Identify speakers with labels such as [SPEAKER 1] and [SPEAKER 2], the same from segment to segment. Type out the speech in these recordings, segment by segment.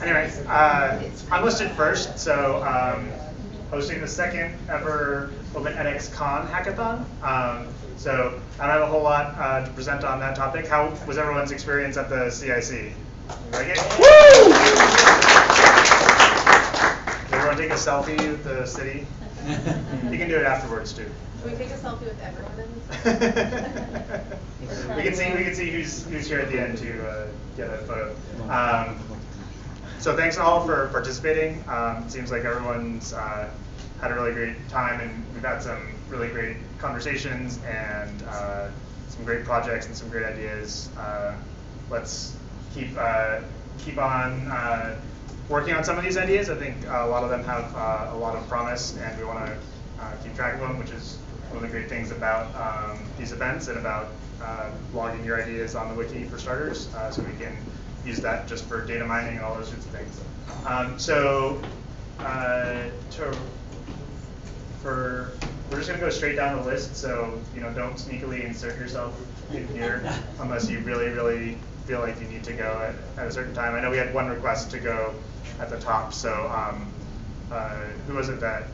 [SPEAKER 1] Anyway, I'm listed first, so hosting the second ever Open edX Con Hackathon. So I don't have a whole lot to present on that topic. How was everyone's experience at the CIC? Like it? Woo! Did everyone take a selfie with the city? You can do it afterwards too.
[SPEAKER 2] Can we take a selfie with everyone in
[SPEAKER 1] we can see who's here at the end to get a photo. So thanks all for participating. It seems like everyone's had a really great time, and we've had some really great conversations and some great projects and some great ideas. Let's keep on working on some of these ideas. I think a lot of them have a lot of promise, and we want to keep track of them, which is one of the great things about these events and about logging your ideas on the wiki for starters, so we can use that just for data mining and all those sorts of things. We're just going to go straight down the list, so don't sneakily insert yourself in here unless you really, really feel like you need to go at a certain time. I know we had one request to go at the top, so who was it that?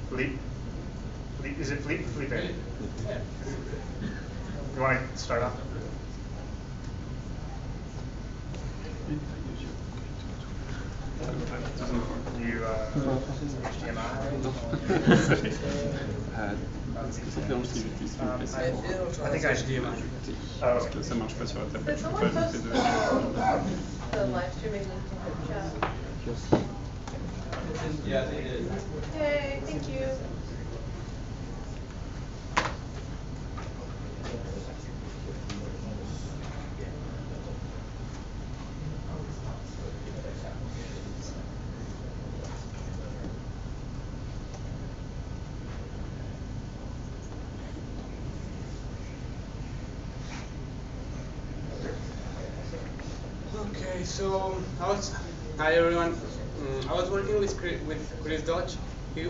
[SPEAKER 1] Felipe? Is it Felipe? Felipe? You want to start off? You HDMI? I think HDMI. Oh, okay.
[SPEAKER 3] Ça marche pas sur la tablette.
[SPEAKER 2] Did someone post the live streaming link to the chat?
[SPEAKER 4] Yeah, they did.
[SPEAKER 2] Yay, thank you.
[SPEAKER 4] Okay, so hi everyone. I was working with Chris Dodge. He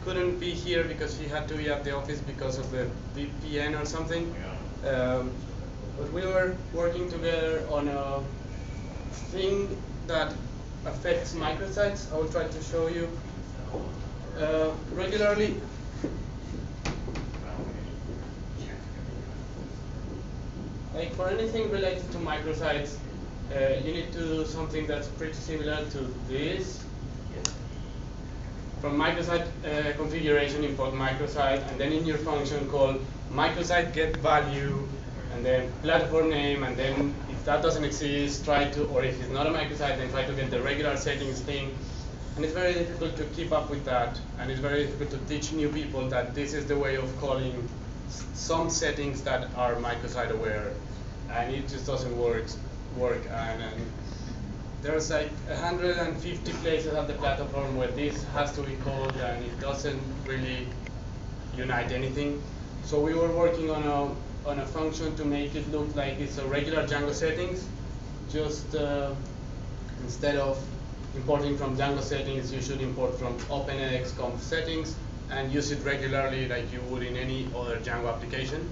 [SPEAKER 4] couldn't be here because he had to be at the office because of the VPN or something. But we were working together on a thing that affects microsites. I will try to show you. Regularly, like for anything related to microsites, you need to do something that's pretty similar to this. From microsite configuration, import microsite, and then in your function call microsite get value, and then platform name, and then if that doesn't exist, or if it's not a microsite, then try to get the regular settings thing. And it's very difficult to keep up with that, and it's very difficult to teach new people that this is the way of calling some settings that are microsite aware, and it just doesn't work. And there's like 150 places at the platform where this has to be called, and it doesn't really unite anything. So we were working on a function to make it look like it's a regular Django settings. Just instead of importing from Django settings, you should import from OpenEDX conf settings and use it regularly like you would in any other Django application.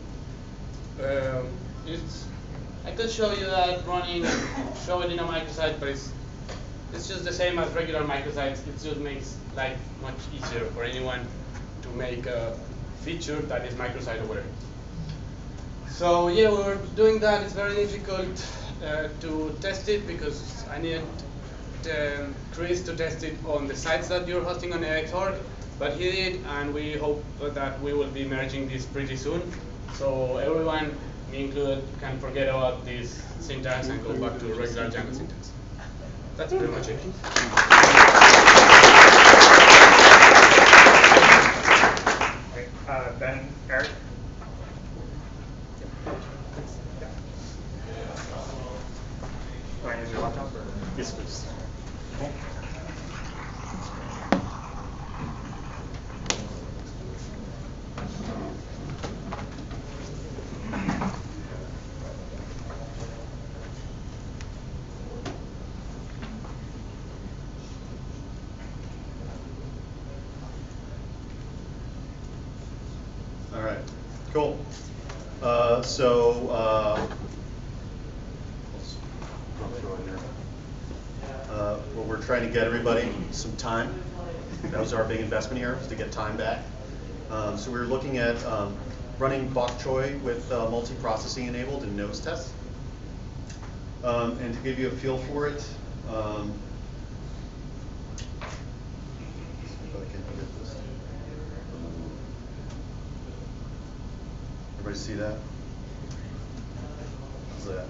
[SPEAKER 4] I could show you that running, show it in a microsite, but it's just the same as regular microsites. It just makes life much easier for anyone to make a feature that is microsite aware. So yeah, we were doing that. It's very difficult to test it because I needed Chris to test it on the sites that you're hosting on edX.org, but he did, and we hope that we will be merging this pretty soon. So everyone, me included, can forget about this syntax and go back to regular Django syntax. That's pretty much it.
[SPEAKER 1] Okay, Ben, Eric? Want to use your laptop? Or? Yes, please. Cool.
[SPEAKER 5] All right, cool. we're trying to get everybody some time. That was our big investment here, was to get time back. So we were looking at running bok choy with multi-processing enabled and nose tests. And to give you a feel for it, if I can get this. Everybody see that? How's that?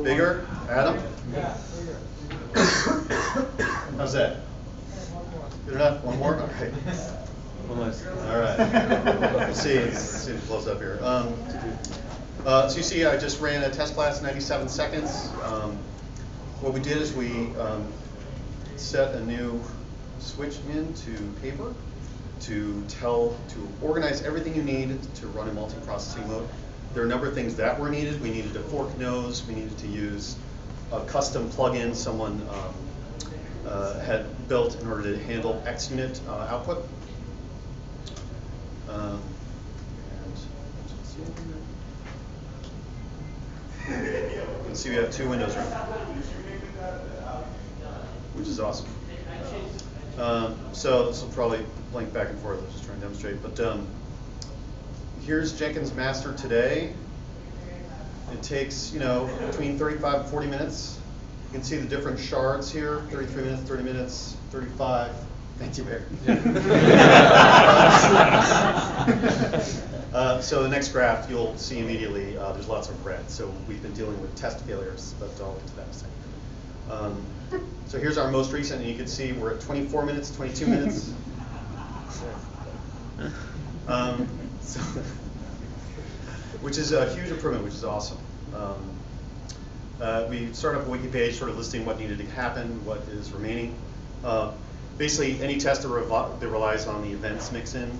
[SPEAKER 5] Bigger? Adam?
[SPEAKER 3] Yeah, bigger.
[SPEAKER 5] How's that? Good enough? One more? Okay. All right. Let's see if it close up here. So you see, I just ran a test class, 97 seconds. What we did is we set a new switch into paper to organize everything you need to run in multi-processing mode. There are a number of things that were needed. We needed a fork nose. We needed to use a custom plugin someone had built in order to handle XUnit output. You can see we have two windows right now, which is awesome. So this will probably blink back and forth. I was just trying to demonstrate. But here's Jenkins master today. It takes, between 35 and 40 minutes. You can see the different shards here, 33 minutes, 30 minutes, 35. Thank you, Bear. So the next graph you'll see immediately, there's lots of red. So we've been dealing with test failures, but I'll get to that in a second. So here's our most recent, and you can see we're at 24 minutes, 22 minutes. Which is a huge improvement, which is awesome. We started up a wiki page sort of listing what needed to happen, what is remaining. Basically, any test that relies on the events mix-in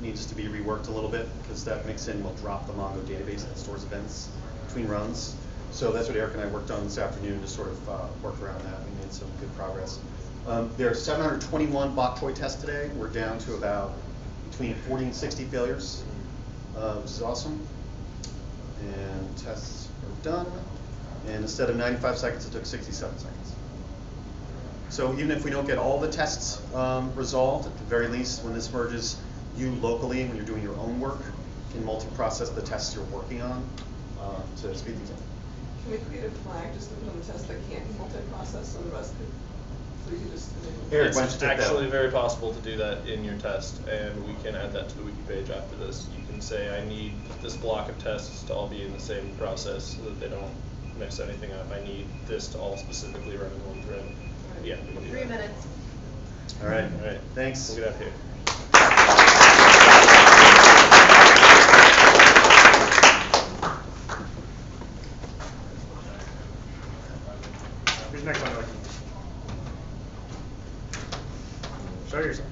[SPEAKER 5] needs to be reworked a little bit, because that mix-in will drop the Mongo database that stores events between runs. So that's what Eric and I worked on this afternoon to sort of work around that. We made some good progress. There are 721 bok choy tests today. We're down to about between 40 and 60 failures, which is awesome. And tests are done. And instead of 95 seconds, it took 67 seconds. So even if we don't get all the tests resolved, at the very least, when this merges, you locally, when you're doing your own work, can multi-process the tests you're working on to speed things up.
[SPEAKER 6] Can we create a flag just to put on the test that can't multi-process so the rest could? So you could just.
[SPEAKER 5] Eric, why don't you
[SPEAKER 7] It's
[SPEAKER 5] take that
[SPEAKER 7] actually
[SPEAKER 5] one?
[SPEAKER 7] very possible to do that in your test, and we can add that to the wiki page after this. You can say, I need this block of tests to all be in the same process so that they don't mess anything up. I need this to all specifically run in one thread. Yeah, we can do
[SPEAKER 2] 3
[SPEAKER 7] that.
[SPEAKER 2] minutes.
[SPEAKER 5] All right.
[SPEAKER 7] All right.
[SPEAKER 5] Thanks.
[SPEAKER 7] We'll get out here.
[SPEAKER 1] Who's next on Lucky? Show yourselves.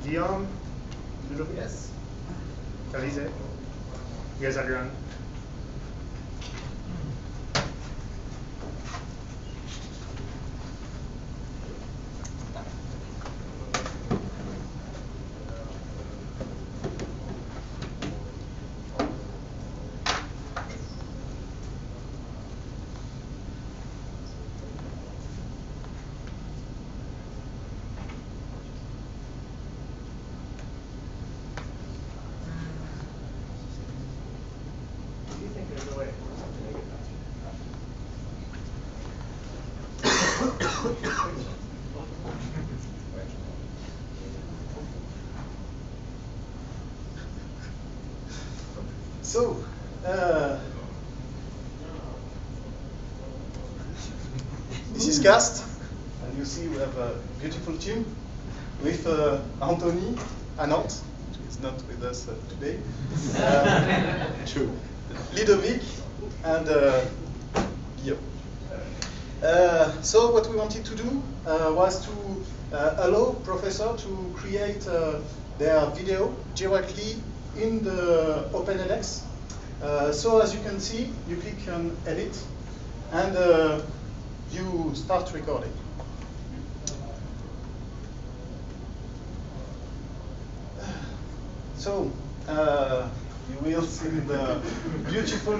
[SPEAKER 1] Guillaume, Ludovic. Yes. Elise. You guys have your own? Do you think there's a way to make it
[SPEAKER 3] So, this is Cast, and you see we have a beautiful team with Anthony Anant, who is not with us today,
[SPEAKER 5] True.
[SPEAKER 3] Ludovic, and Guillaume. So what we wanted to do was to allow professor to create their video directly in the OpenEDX. So as you can see, you click on Edit, and you start recording. So you skills in the beautiful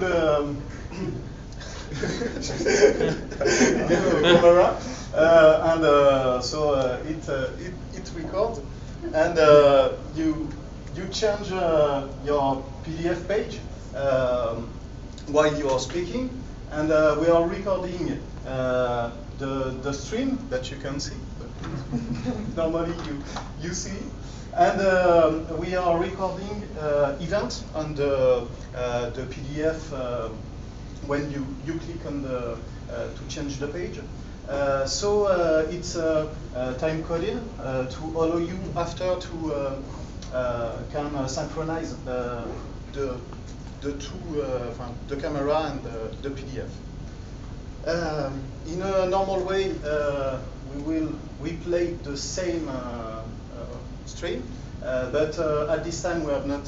[SPEAKER 3] camera, and so it records, and you change your PDF page while you are speaking, and we are recording the stream that you can see. Normally you see, and we are recording events on the PDF when you click on the to change the page. So it's time coded to allow you after to can synchronize the two the camera and the PDF. In a normal way, we will replay the same stream, but at this time we have not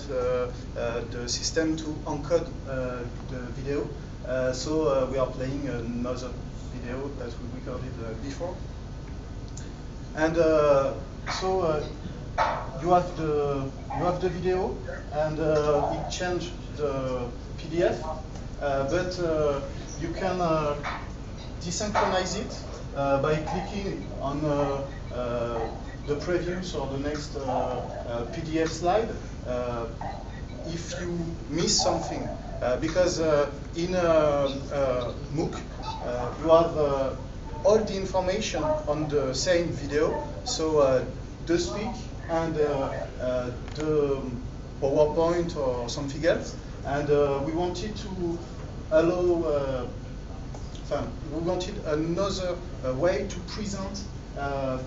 [SPEAKER 3] the system to encode the video, so we are playing another video that we recorded before. And so you have the video, and it changed the PDF, but you can desynchronize it by clicking on the previous or the next PDF slide if you miss something. Because in MOOC, you have all the information on the same video, so the speak and the PowerPoint or something else, and we wanted to allow we wanted another way to present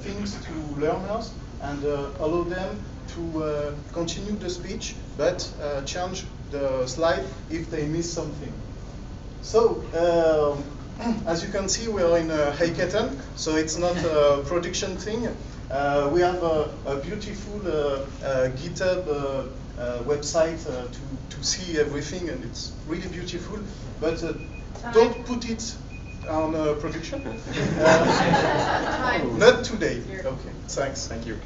[SPEAKER 3] things to learners and allow them to continue the speech, but change the slide if they miss something. So, as you can see, we are in a hackathon, so it's not a production thing. We have a beautiful GitHub website to see everything, and it's really beautiful, but don't put it on production. Not today. Okay, thanks.
[SPEAKER 5] Thank you.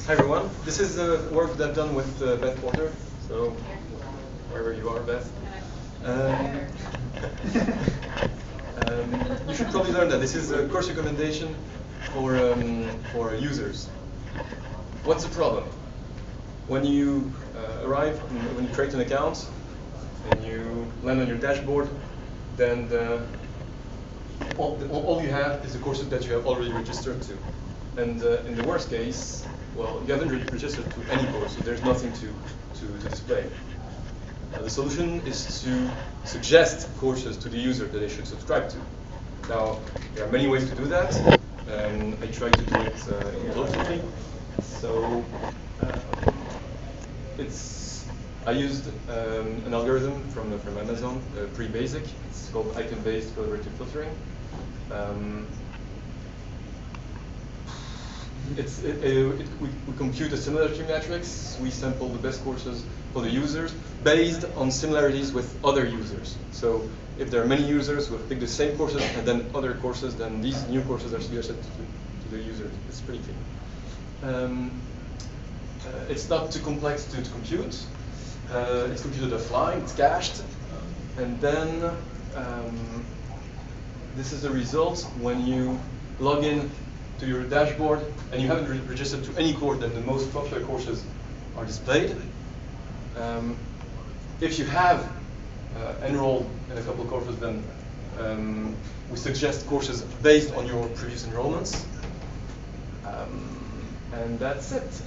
[SPEAKER 8] Hi everyone, this is the work that I've done with Beth Porter, so wherever you are, Beth. You should probably learn that this is a course recommendation for users. What's the problem? When you arrive, when you create an account, and you land on your dashboard, then all you have is the courses that you have already registered to. And in the worst case, well, you haven't registered to any course, so there's nothing to display. The solution is to suggest courses to the user that they should subscribe to. Now, there are many ways to do that. I try to do it intelligently. So, I used an algorithm from Amazon, pretty basic. It's called item-based collaborative filtering. We compute a similarity matrix. We sample the best courses for the users based on similarities with other users. So if there are many users who have picked the same courses and then other courses, then these new courses are suggested to the users. It's pretty clean. It's not too complex to compute. It's computed offline, it's cached, and then this is the result when you log in to your dashboard and you haven't registered to any course, then the most popular courses are displayed. If you have enrolled in a couple of courses, then we suggest courses based on your previous enrollments. And that's it.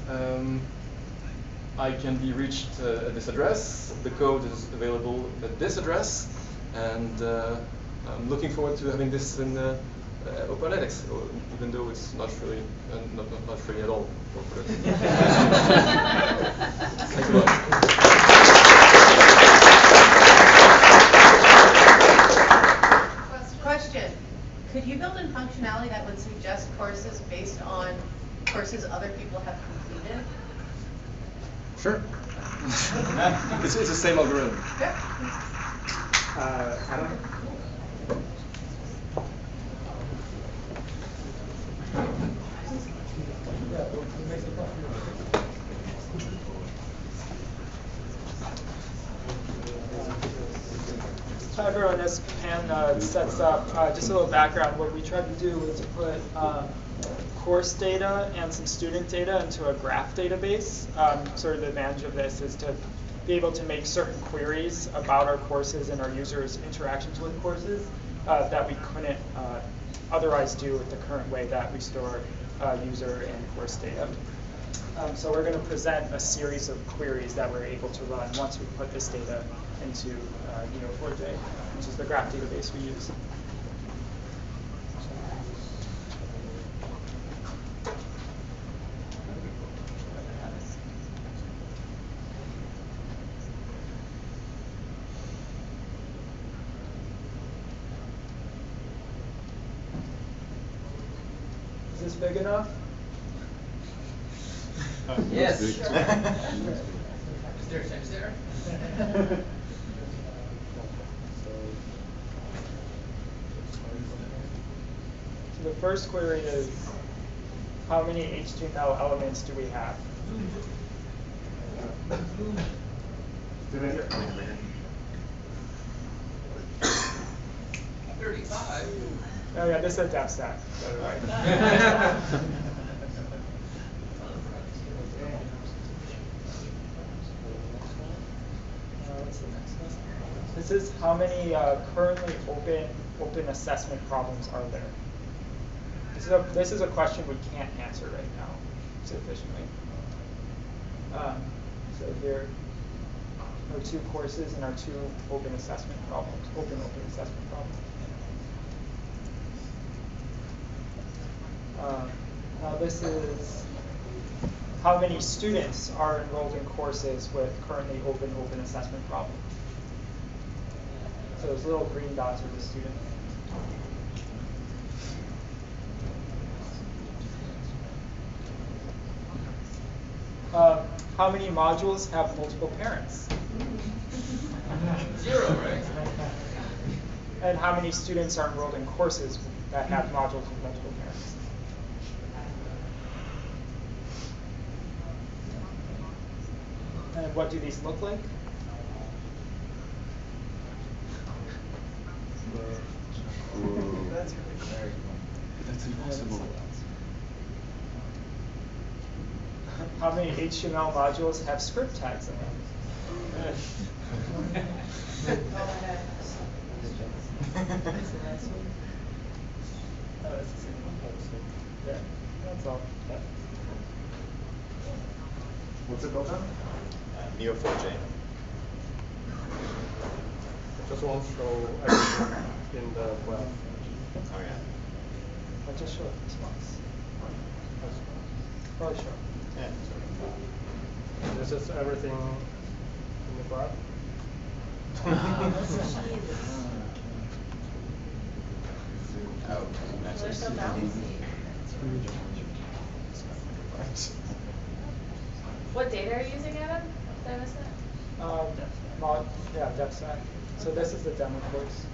[SPEAKER 8] I can be reached at this address. The code is available at this address. And I'm looking forward to having this in Open edX, even though it's not really not really at all. Thanks a lot.
[SPEAKER 2] Question. Could you build in functionality that would suggest courses based on courses other people have completed?
[SPEAKER 8] Sure. It's the same algorithm.
[SPEAKER 2] Yeah.
[SPEAKER 1] Adam?
[SPEAKER 9] Hi everyone, as Pan sets up, just a little background. What we tried to do was put course data and some student data into a graph database. Sort of the advantage of this is to be able to make certain queries about our courses and our users' interactions with courses that we couldn't otherwise do with the current way that we store user and course data. So we're going to present a series of queries that we're able to run once we put this data into Neo4j, which is the graph database we use. Is this big enough?
[SPEAKER 10] Yes.
[SPEAKER 11] Is there a sense there?
[SPEAKER 9] So the first query is, how many HTML elements do we have?
[SPEAKER 1] Student?
[SPEAKER 11] 35.
[SPEAKER 9] Oh yeah, this is a dev stack, by the way. What's the next one? This is how many currently open assessment problems are there? This is a question we can't answer right now sufficiently. So here are 2 courses and our 2 open assessment problems, open assessment problems. Now this is how many students are enrolled in courses with currently open assessment problems. So those little green dots are the students. How many modules have multiple parents?
[SPEAKER 11] 0, right?
[SPEAKER 9] And how many students are enrolled in courses that have modules with multiple parents? And what do these look like?
[SPEAKER 10] That's very cool.
[SPEAKER 8] That's impossible.
[SPEAKER 9] How many HTML modules have script tags in them? Oh, that's the same one. Yeah, that's all. Yeah.
[SPEAKER 1] What's it built on?
[SPEAKER 5] Neo4j.
[SPEAKER 7] Just won't show everything in the graph.
[SPEAKER 5] Oh yeah.
[SPEAKER 9] I'll just show it this once. Probably sure.
[SPEAKER 5] Yeah.
[SPEAKER 7] This is everything in the graph.
[SPEAKER 2] They're so bouncy. What data are you using, Adam? Did I miss that?
[SPEAKER 9] Yeah, DevStack. So this is the demo course.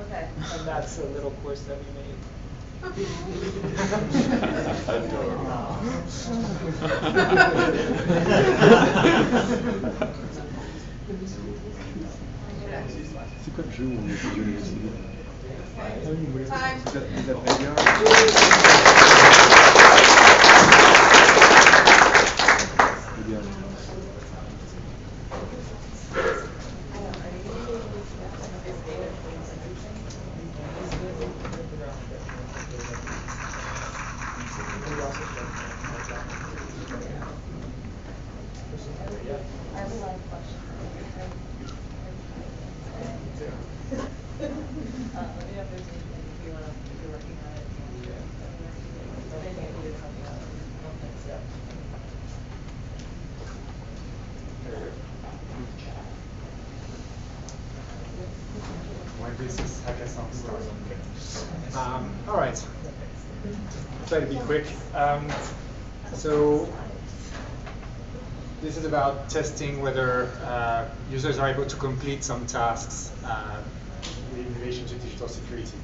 [SPEAKER 2] Okay.
[SPEAKER 9] And that's a little course that we made.
[SPEAKER 8] C'est quoi le jeu où on est obligé de l'utiliser?
[SPEAKER 2] Time.
[SPEAKER 8] Is that bigger?
[SPEAKER 2] I have a lot of questions. Let me know if there's anything if you're working on it. Anything I need to help you out. Yeah.
[SPEAKER 12] When this is Hackathon starts. All right. Try to be quick. So this is about testing whether users are able to complete some tasks in relation to digital security.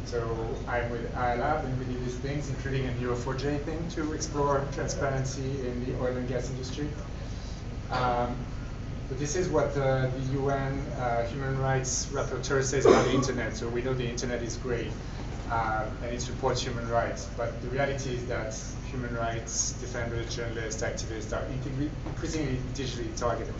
[SPEAKER 12] So I'm with iLab, and we do these things, including a Neo4j thing to explore transparency in the oil and gas industry. But this is what the UN Human Rights Rapporteur says about the internet. So we know the internet is great, and it supports human rights. But the reality is that human rights defenders, journalists, activists are increasingly digitally targeted.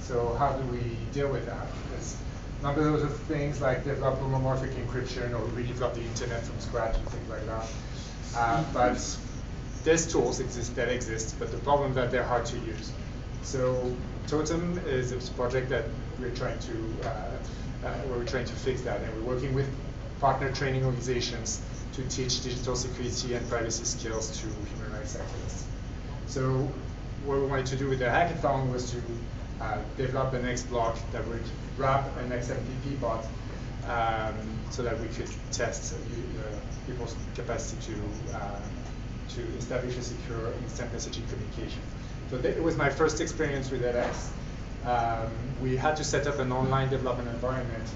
[SPEAKER 12] So how do we deal with that? There's numbers of things like develop homomorphic encryption or redevelop the internet from scratch and things like that. But there's tools that exist, but the problem is that they're hard to use. So Totem is a project that we're trying to where we're trying to fix that, and we're working with partner training organizations to teach digital security and privacy skills to human rights activists. So what we wanted to do with the hackathon was to develop an X block that would wrap an XMPP bot so that we could test people's capacity to establish a secure instant messaging communication. So it was my first experience with edX. We had to set up an online development environment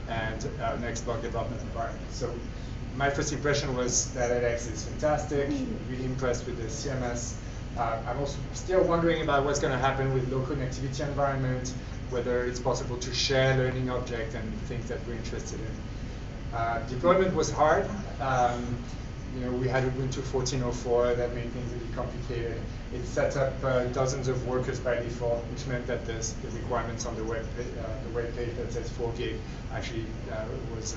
[SPEAKER 12] and an X block development environment. So my first impression was that edX is fantastic, really impressed with the CMS. I'm also still wondering about what's going to happen with low connectivity environment, whether it's possible to share learning objects and things that we're interested in. Deployment was hard. We had Ubuntu 14.04 that made things really complicated. It set up dozens of workers by default, which meant that the requirements on the web page that says 4 gig actually was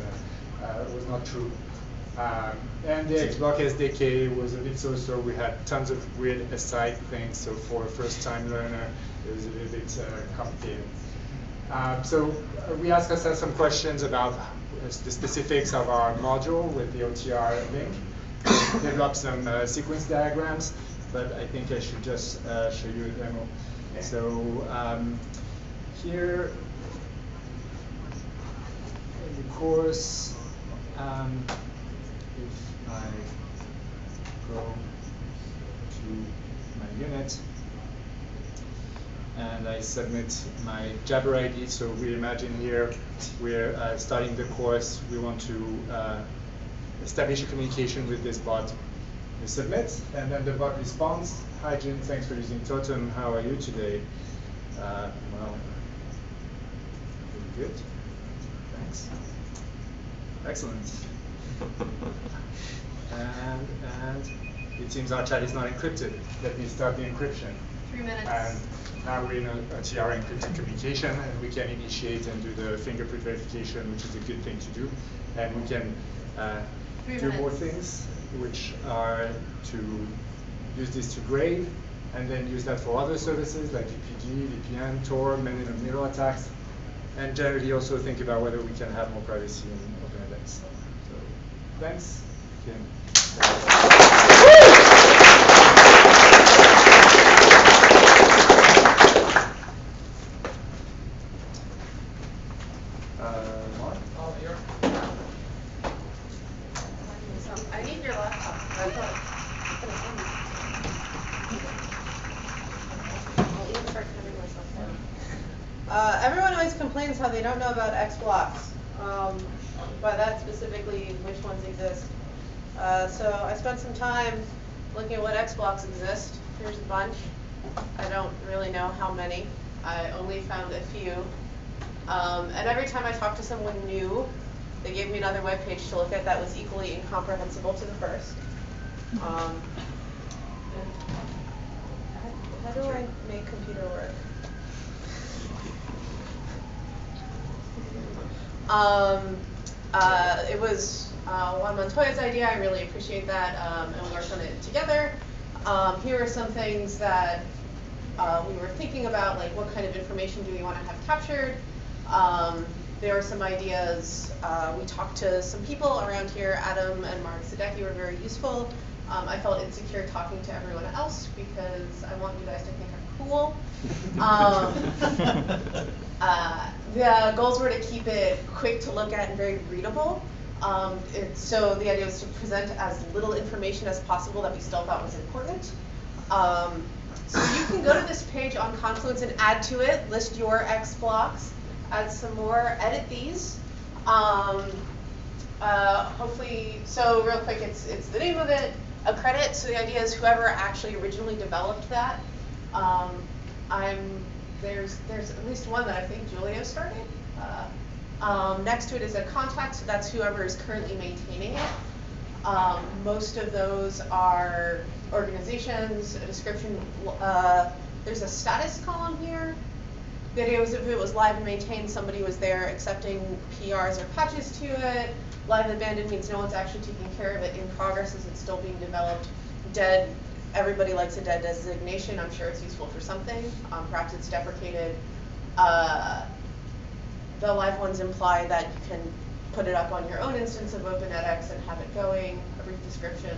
[SPEAKER 12] not true. And the Xblock SDK was a bit so-so. We had tons of weird aside things, so for a first-time learner, it was a little bit complicated. So we asked ourselves some questions about the specifics of our module with the OTR link. Develop some sequence diagrams, but I think I should just show you a demo. So here in the course, if I go to my unit and I submit my Jabber ID, so we imagine here we're starting the course. We want to establish a communication with this bot. We submit, and then the bot responds. Hi Jim, thanks for using Totem. How are you today? Well, pretty good. Thanks. Excellent. and it seems our chat is not encrypted. Let me start the encryption.
[SPEAKER 2] 3 minutes.
[SPEAKER 12] And now we're in a TR encrypted communication, and we can initiate and do the fingerprint verification, which is a good thing to do. And we can do more things, which are to use this to grade, and then use that for other services like PPG, VPN, Tor, man-in-the-middle attacks, and generally also think about whether we can have more privacy in OpenEDX. So, thanks. Mark?
[SPEAKER 2] I need your laptop. I'll even start cutting myself down. Everyone always complains how they don't know about X blocks. By that specifically, which ones exist. So I spent some time looking at what X blocks exist. Here's a bunch. I don't really know how many. I only found a few. And every time I talked to someone new, they gave me another web page to look at that was equally incomprehensible to the first. How do I make computer work? It was Juan Montoya's idea. I really appreciate that, and we worked on it together. Here are some things that we were thinking about, like what kind of information do we want to have captured. there were some ideas. We talked to some people around here. Adam and Mark Sadecki were very useful. I felt insecure talking to everyone else because I want you guys to think I'm cool. The goals were to keep it quick to look at and very readable. So the idea was to present as little information as possible that we still thought was important. So you can go to this page on Confluence and add to it, list your X blocks, add some more, edit these. Hopefully, so real quick, it's the name of it, a credit. So the idea is whoever actually originally developed that. There's at least one that I think Julio started. Next to it is a contact, so that's whoever is currently maintaining it. Most of those are organizations, a description. There's a status column here. The idea was if it was live and maintained, somebody was there accepting PRs or patches to it. Live abandoned means no one's actually taking care of it. In progress is it's still being developed. Dead, everybody likes a dead designation. I'm sure it's useful for something. Perhaps it's deprecated. The live ones imply that you can put it up on your own instance of OpenEdX and have it going, a brief description.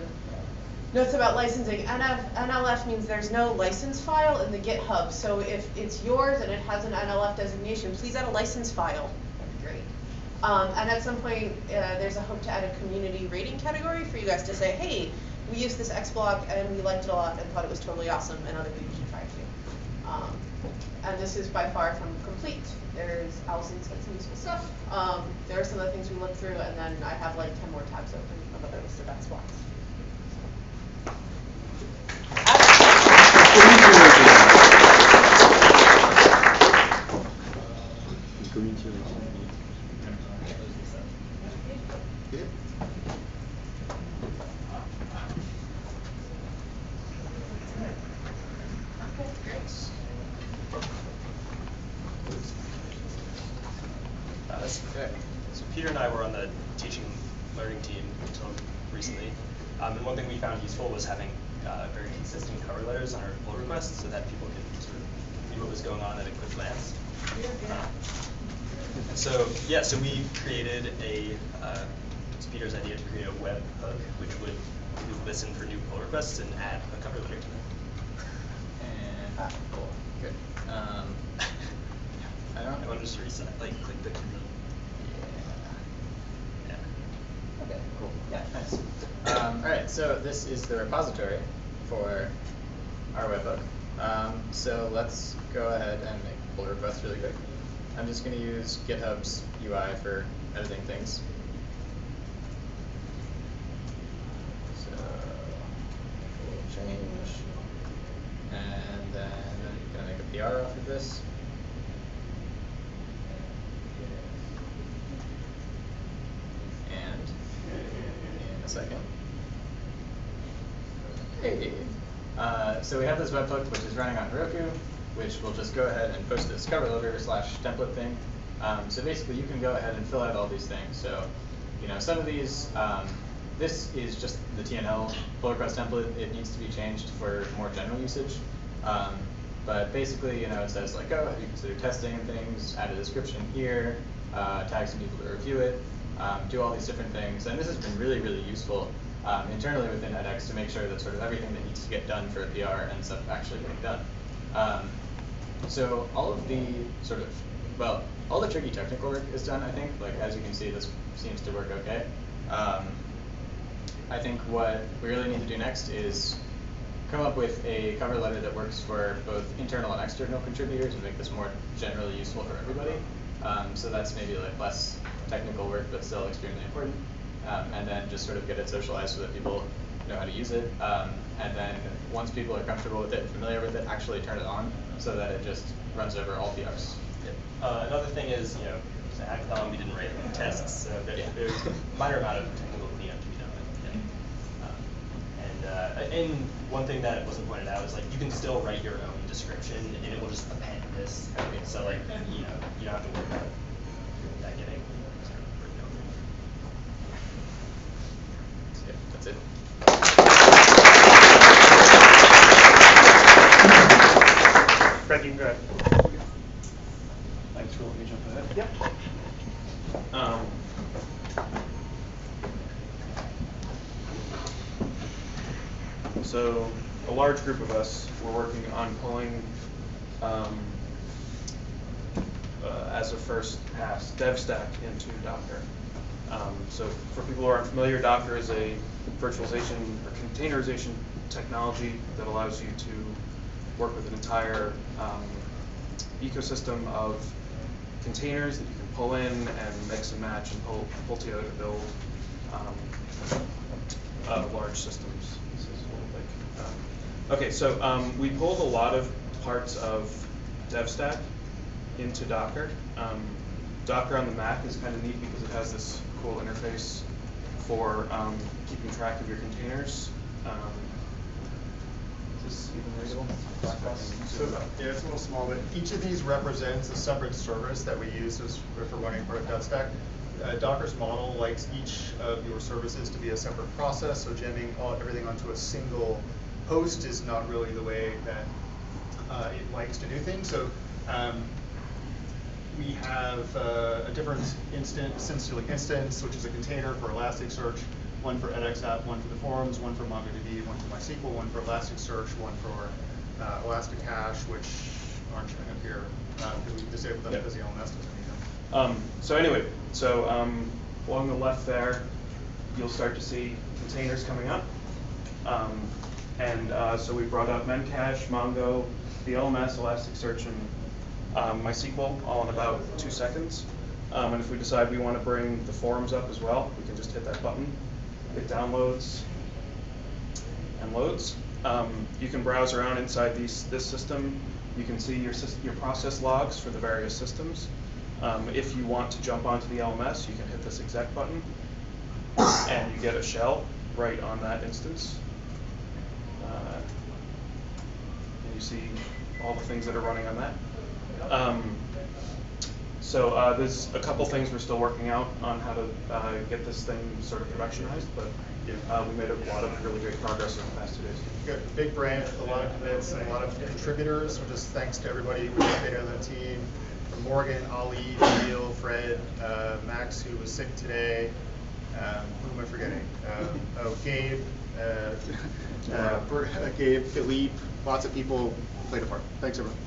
[SPEAKER 2] Notes about licensing. NLF means there's no license file in the GitHub. So if it's yours and it has an NLF designation, please add a license file. That'd be great. And at some point, there's a hope to add a community rating category for you guys to say, hey, we used this X block and we liked it a lot and thought it was totally awesome and other people should try it too. And this is by far from complete. There's Allison's got some useful stuff. There are some other things we looked through, and then I have like 10 more tabs open of other list of X blocks.
[SPEAKER 13] Okay. So Peter and I were on the teaching learning team until recently. And one thing we found useful was having very consistent cover letters on our pull requests so that people could sort of see what was going on at a quick glance. So we created it's Peter's idea to create a web hook which would listen for new pull requests and add a cover letter to them.
[SPEAKER 10] And cool, good.
[SPEAKER 13] I want to just reset, click the command.
[SPEAKER 10] Okay, cool. Yeah, nice. All right, so this is the repository for our webhook. So let's go ahead and make pull requests really quick. I'm just going to use GitHub's UI for editing things. So we'll change, and then I'm going to make a PR off of this. In a second. Hey. So we have this webhook which is running on Heroku, which will just go ahead and post this cover loader / template thing. So basically you can go ahead and fill out all these things. So, some of these, this is just the TNL pull request template. It needs to be changed for more general usage. But basically, it says like, oh, have you considered testing things, add a description here, tag some people to review it, do all these different things. And this has been really, really useful internally within edX to make sure that sort of everything that needs to get done for a PR ends up actually getting done. So all of the all the tricky technical work is done, I think. Like, as you can see, this seems to work okay. I think what we really need to do next is come up with a cover letter that works for both internal and external contributors and make this more generally useful for everybody. So that's maybe like less technical work, but still extremely important. And then just sort of get it socialized so that people know how to use it. And then once people are comfortable with it and familiar with it, actually turn it on so that it just runs over all PRs.
[SPEAKER 13] Another thing is, it's a hackathon, we didn't write tests, so there's a minor amount of technical cleanup to be done. And one thing that wasn't pointed out is like you can still write your own description and it will just append this. So like you don't have to worry about that getting sort of written over.
[SPEAKER 10] Yeah, that's it.
[SPEAKER 1] Fred, you can go ahead.
[SPEAKER 14] Thanks for letting me jump ahead.
[SPEAKER 1] Yep.
[SPEAKER 14] So a large group of us were working on pulling, as a first pass, DevStack into Docker. So for people who aren't familiar, Docker is a virtualization or containerization technology that allows you to work with an entire ecosystem of containers that you can pull in and mix and match and pull together to build large systems. This is what it like. Okay, so we pulled a lot of parts of DevStack into Docker. Docker on the Mac is kind of neat because it has this cool interface for keeping track of your containers. Is this even readable?
[SPEAKER 1] So, yeah, it's a little small, but each of these represents a separate service that we use for running part of DevStack. Docker's model likes each of your services to be a separate process, so jamming everything onto a single host is not really the way that it likes to do things. So we have a different instance, which is a container for Elasticsearch, one for edX app, one for the forums, one for MongoDB, one for MySQL, one for Elasticsearch, one for Elasticache, which aren't showing up here because we disabled them because the LMS doesn't need them.
[SPEAKER 14] So anyway, along the left there, you'll start to see containers coming up. So we brought up Memcache, Mongo, the LMS, Elasticsearch, and MySQL all in about 2 seconds. And if we decide we want to bring the forums up as well, we can just hit that button. It downloads and loads. You can browse around inside this system. You can see your process logs for the various systems. If you want to jump onto the LMS, you can hit this exec button, and you get a shell right on that instance. And you see all the things that are running on that. There's a couple things we're still working out on how to get this thing sort of productionized, but we made a lot of really great progress in the past 2 days.
[SPEAKER 1] Good. Big branch with a lot of commits and a lot of contributors. So just thanks to everybody who participated on the team. From Morgan, Ali, Neil, Fred, Max, who was sick today. Who am I forgetting? Gabe, Gabe, Philippe. Lots of people played a part. Thanks, everyone.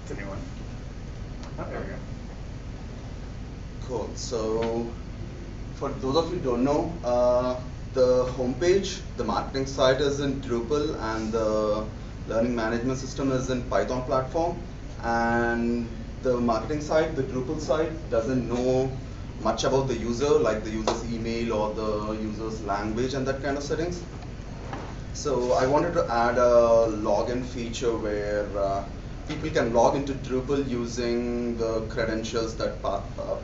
[SPEAKER 1] It's a new one. Oh, there we go.
[SPEAKER 15] Cool. So, for those of you who don't know, the homepage, the marketing site is in Drupal, and the learning management system is in Python platform. And the marketing site, the Drupal site, doesn't know much about the user, like the user's email or the user's language and that kind of settings. So I wanted to add a login feature where people can log into Drupal using the credentials that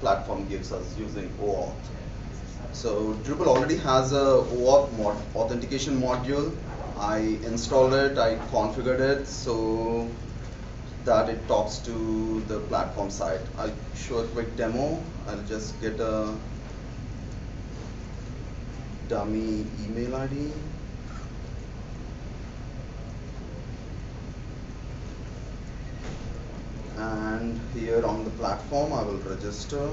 [SPEAKER 15] platform gives us using OAuth. So Drupal already has a OAuth authentication module. I installed it, I configured it so that it talks to the platform side. I'll show a quick demo. I'll just get a dummy email ID. And here on the platform, I will register.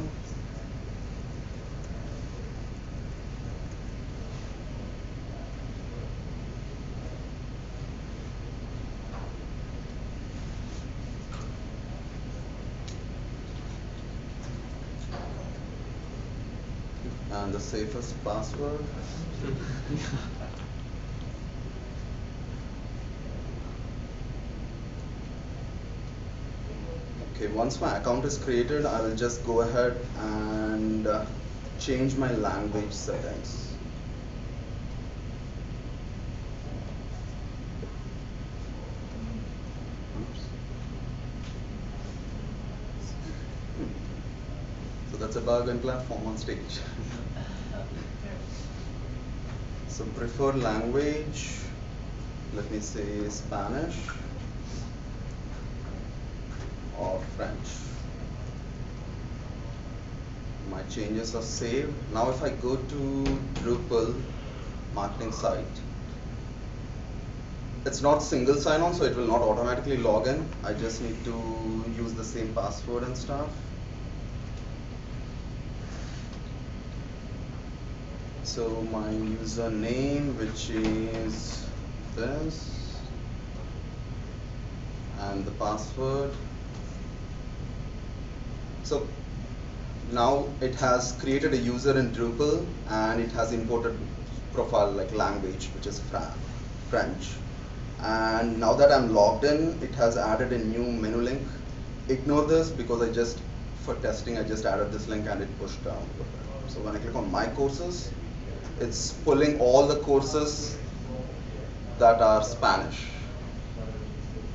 [SPEAKER 15] And the safest password. Okay, once my account is created, I will just go ahead and change my language settings. Oops. That's a bug and platform on stage. So preferred language, let me say Spanish or French. My changes are saved. Now if I go to Drupal marketing site, it's not single sign-on, so it will not automatically log in. I just need to use the same password and stuff. So my username, which is this, and the password. So now it has created a user in Drupal and it has imported profile like language, which is French. And now that I'm logged in, it has added a new menu link. Ignore this because for testing, I just added this link and it pushed down. So when I click on my courses, it's pulling all the courses that are Spanish.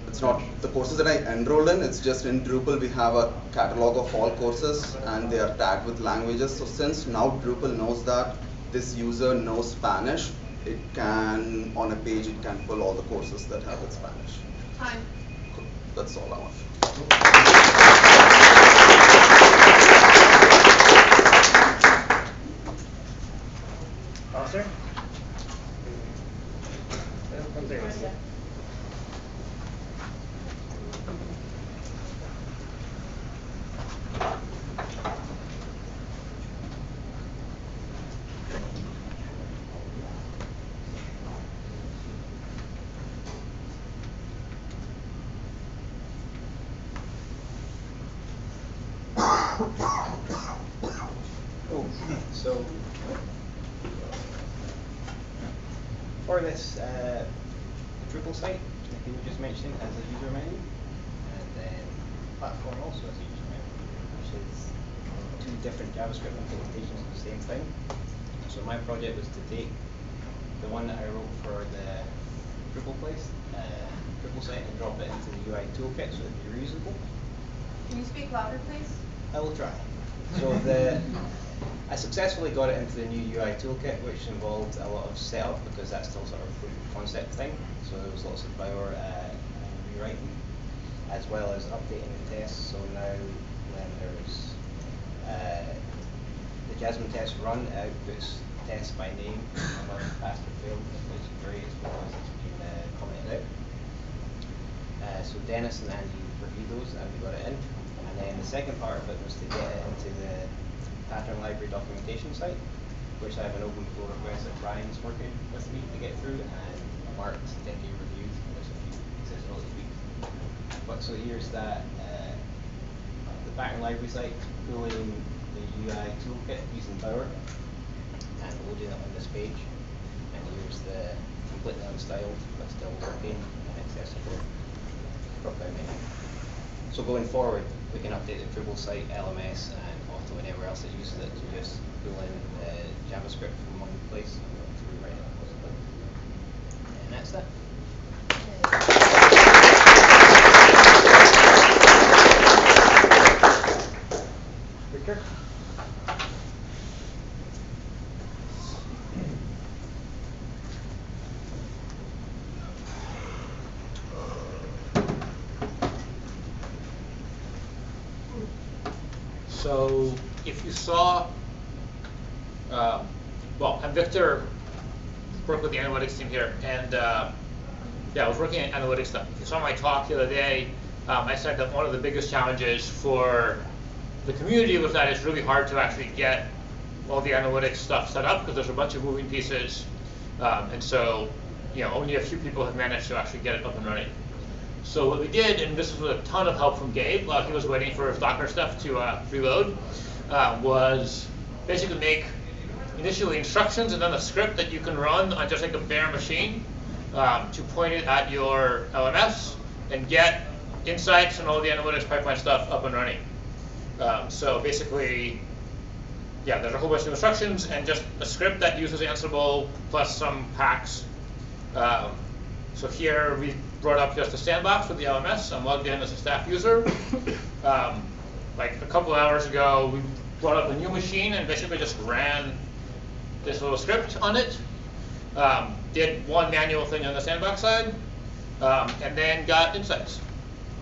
[SPEAKER 15] It's not the courses that I enrolled in, it's just in Drupal we have a catalog of all courses and they are tagged with languages. So since now Drupal knows that this user knows Spanish, it can, on a page, it can pull all the courses that have it Spanish.
[SPEAKER 2] Time.
[SPEAKER 15] Cool. That's all I want.
[SPEAKER 1] Alistair? Come take this.
[SPEAKER 16] So for this Drupal site, you were just mentioning as a user menu, and then platform also as a user menu, which is two different JavaScript implementations of the same thing. So my project was to take the one that I wrote for the Drupal site and drop it into the UI toolkit so it'd be reusable.
[SPEAKER 2] Can you speak louder, please?
[SPEAKER 16] I will try. So I successfully got it into the new UI toolkit, which involved a lot of setup because that's still sort of a proof of concept thing. So there was lots of power rewriting, as well as updating the tests. So now when there's the Jasmine test run, it outputs tests by name, about passed or failed, which is great because it's been commented out. So Dennis and Andy reviewed those and we got it in. And then the second part of it was to get it into the pattern library documentation site, which I have an open pull request that Brian's working with me to get through, and Mark Denny reviewed. There's a few accessibility tweaks. But so here's that the pattern library site pulling the UI toolkit using Power and loading it on this page. And here's the completely unstyled but still working and accessible drop-down menu. So going forward, we can update the Drupal site, LMS, and Auto, and anywhere else that uses it to just pull in JavaScript from one place and go to rewrite it possibly. And that's that.
[SPEAKER 1] Victor?
[SPEAKER 17] So if you saw, well, I'm Victor, work with the analytics team here, and yeah, I was working on analytics stuff. If you saw my talk the other day, I said that one of the biggest challenges for the community was that it's really hard to actually get all the analytics stuff set up because there's a bunch of moving pieces, and so only a few people have managed to actually get it up and running. So what we did, and this was with a ton of help from Gabe while he was waiting for his Docker stuff to reload, was basically make initially instructions and then a script that you can run on just like a bare machine to point it at your LMS and get insights and all the analytics pipeline stuff up and running. So basically, yeah, there's a whole bunch of instructions and just a script that uses Ansible plus some packs. So here we brought up just a sandbox with the LMS. I'm logged in as a staff user. Like a couple of hours ago, we brought up a new machine and basically just ran this little script on it. Did one manual thing on the sandbox side, and then got insights.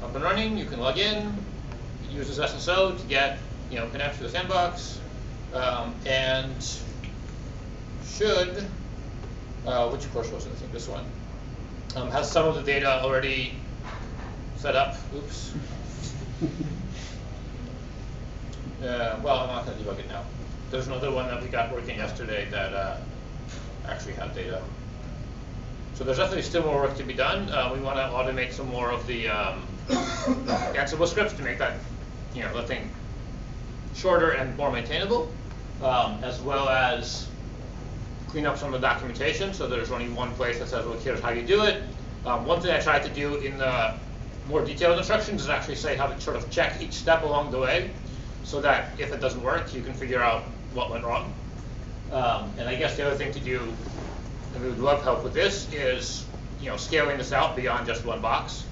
[SPEAKER 17] Up and running, you can log in, use this SSO to get, connect to the sandbox, and should, which course was it? I think this one. Has some of the data already set up. Oops. Well, I'm not going to debug it now. There's another one that we got working yesterday that actually had data. So there's definitely still more work to be done. We want to automate some more of the Ansible scripts to make that, the thing shorter and more maintainable, as well as clean up some of the documentation so there's only one place that says, well, here's how you do it. One thing I tried to do in the more detailed instructions is actually say how to sort of check each step along the way so that if it doesn't work, you can figure out what went wrong. And I guess the other thing to do, and we would love help with this, is scaling this out beyond just one box.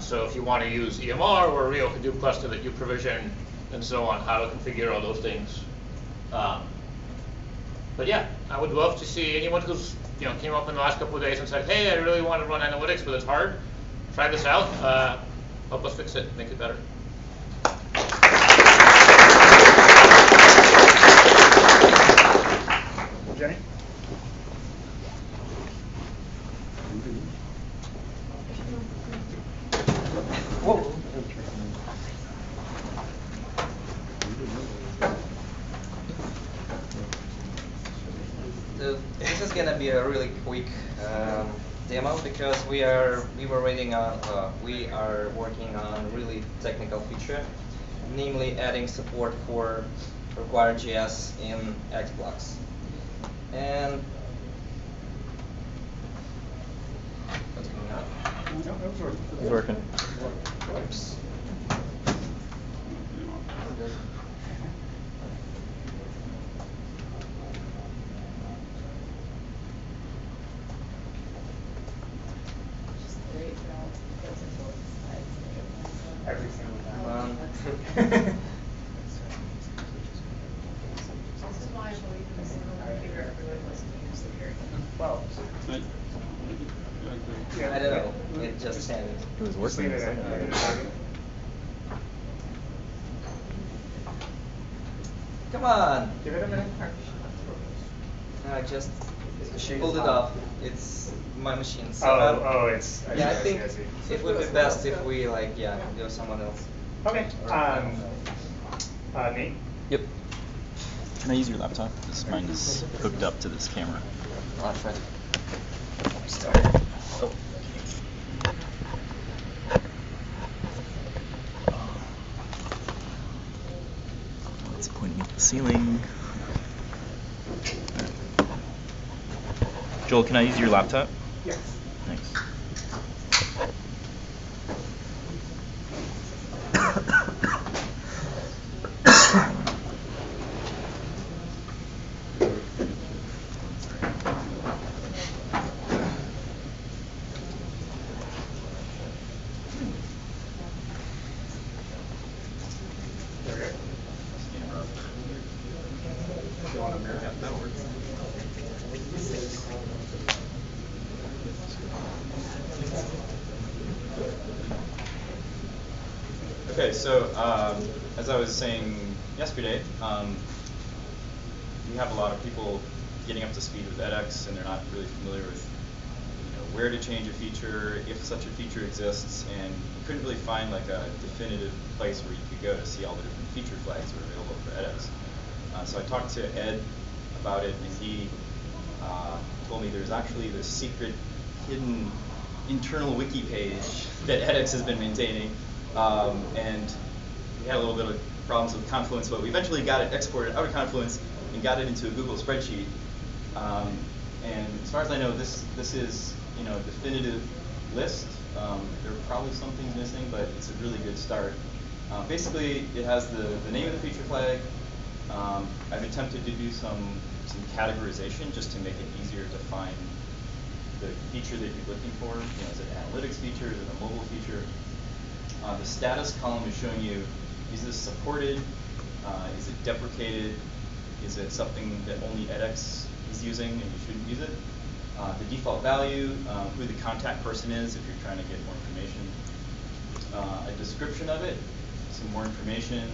[SPEAKER 17] So if you want to use EMR or a real Hadoop cluster that you provision and so on, how to configure all those things. But yeah, I would love to see anyone who's came up in the last couple of days and said, hey, I really want to run analytics, but it's hard. Try this out. Help us fix it, make it better.
[SPEAKER 1] Jenny?
[SPEAKER 18] Whoa. This is gonna be a really quick demo because we are working on a really technical feature, namely adding support for require.js in Xblocks. And what's coming up?
[SPEAKER 8] It's working.
[SPEAKER 18] Oops.
[SPEAKER 1] Every single time.
[SPEAKER 2] Well,
[SPEAKER 18] I don't know. It just ended.
[SPEAKER 8] It was working.
[SPEAKER 18] Come on.
[SPEAKER 1] Give it a minute.
[SPEAKER 18] I just pulled it off. It's my machine. So
[SPEAKER 1] It's.
[SPEAKER 18] yeah, I think it would be best if we go someone else.
[SPEAKER 1] Okay. Nate.
[SPEAKER 19] Yep. Can I use your laptop? Because mine is hooked up to this camera.
[SPEAKER 18] I'll try to
[SPEAKER 19] start. Oh. It's pointing at the ceiling. Joel, can I use your laptop?
[SPEAKER 1] Yes.
[SPEAKER 19] Thanks.
[SPEAKER 10] Okay, so as I was saying yesterday, we have a lot of people getting up to speed with edX, and they're not really familiar with where to change a feature, if such a feature exists, and you couldn't really find like a definitive place where you could go to see all the different feature flags that are available for edX. So I talked to Ed about it, and he told me there's actually this secret hidden internal wiki page that edX has been maintaining. And we had a little bit of problems with Confluence, but we eventually got it exported out of Confluence and got it into a Google spreadsheet. And as far as I know, this is a definitive list. There are probably some things missing, but it's a really good start. Basically, it has the name of the feature flag. I've attempted to do some categorization just to make it easier to find the feature that you're looking for. Is it an analytics feature? Is it a mobile feature? The status column is showing you, is this supported?
[SPEAKER 20] Is it deprecated? Is it something that only edX is using and you shouldn't use it? The default value, who the contact person is if you're trying to get more information. A description of it, some more information.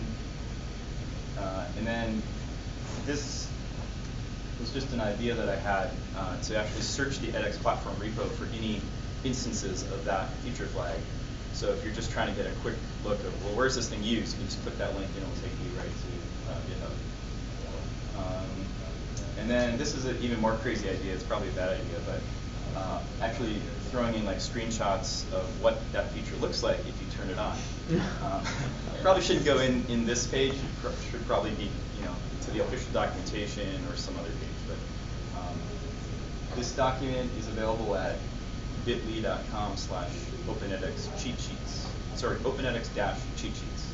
[SPEAKER 20] And then this was just an idea that I had to actually search the edX platform repo for any instances of that feature flag. So if you're just trying to get a quick look of, well, where's this thing used, you can just click that link and it'll take you right to GitHub. And then this is an even more crazy idea. It's probably a bad idea, but actually throwing in like screenshots of what that feature looks like if you turn it on. Probably shouldn't go in this page. It should probably be to the official documentation or some other page. But this document is available at bit.ly.com/OpenEdX cheat sheets. Sorry, OpenEdX-cheat sheets.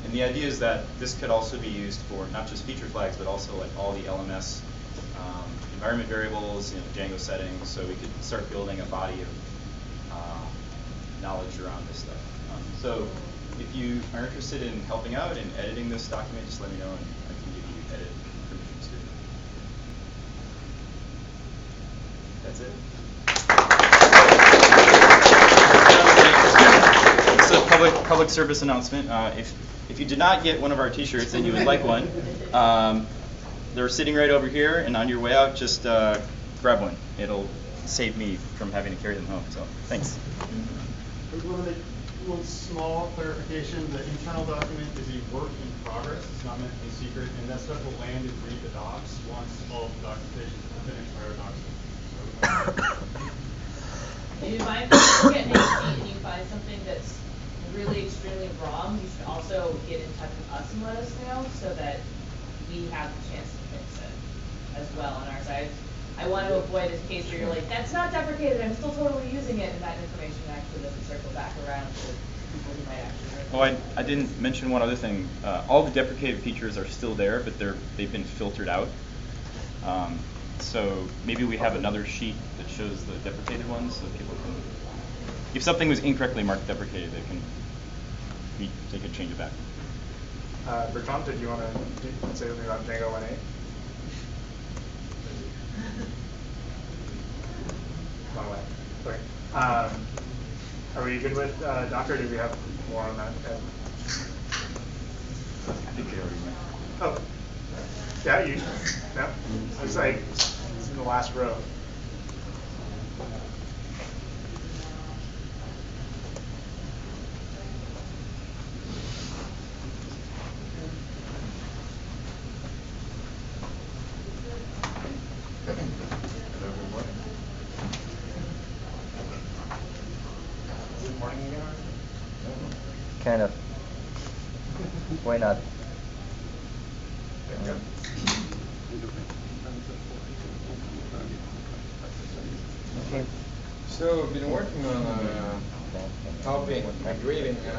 [SPEAKER 20] And the idea is that this could also be used for not just feature flags, but also like all the LMS environment variables, Django settings. So we could start building a body of knowledge around this stuff. So if you are interested in helping out and editing this document, just let me know and I can give you edit permissions too. That's it. So public service announcement. If you did not get one of our T-shirts and you would like one, they're sitting right over here, and on your way out, just grab one. It'll save me from having to carry them home. So thanks.
[SPEAKER 21] I want to make one small clarification. The internal document is a work in progress. It's not meant to be secret, and that stuff will land and read the docs once all of the documentation is finished by our docs.
[SPEAKER 22] If you find you get an AC and you find something that's really extremely wrong, you should also get in touch with us and let us know so that we have the chance to fix it as well on our side. I want to avoid this case where you're like, that's not deprecated, I'm still totally using it, and that information actually doesn't circle back around to people who might actually.
[SPEAKER 20] Oh, I didn't mention one other thing. All the deprecated features are still there, but they've been filtered out. So maybe we have another sheet that shows the deprecated ones, so people can. If something was incorrectly marked deprecated, they can change it back.
[SPEAKER 1] Bertrand, did you want to say something about Django 1.8? Long way. Okay. Are we good with Docker? Do we have more on that?
[SPEAKER 20] I think they already went.
[SPEAKER 1] Oh. Yeah, you. No? I was like, it's in the last row.
[SPEAKER 23] Kind of. Why not?
[SPEAKER 8] Okay. So I've been working on helping migrating the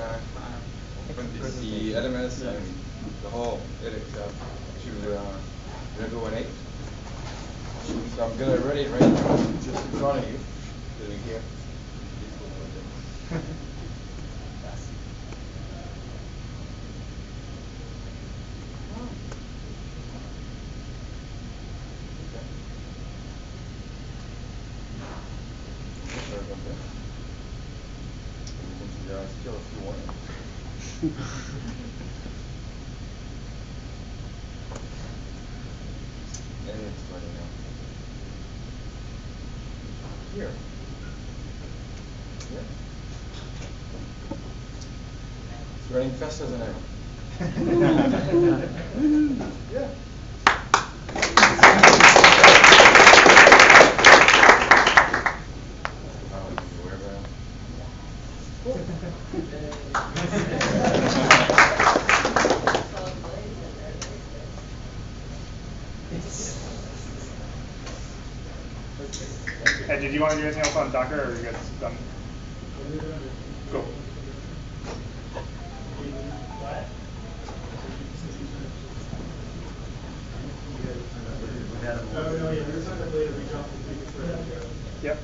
[SPEAKER 8] LMS and the whole edX to Django 1.8. So I'm gonna run it right now, just in front of you, here. Still a few warnings. And it's running now. Here. Yeah. It's running faster than ever. Yeah.
[SPEAKER 1] Ed, did you want to do anything else on Docker, or are you guys done? Cool. Yep.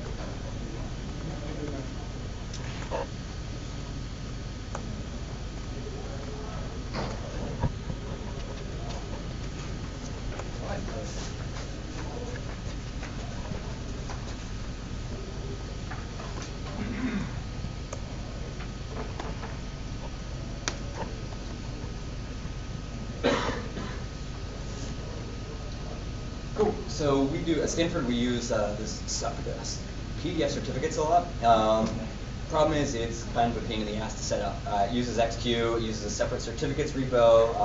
[SPEAKER 3] So we do, at Stanford, we use this PDF certificates a lot. Problem is, it's kind of a pain in the ass to set up. It uses XQ, it uses a separate certificates repo,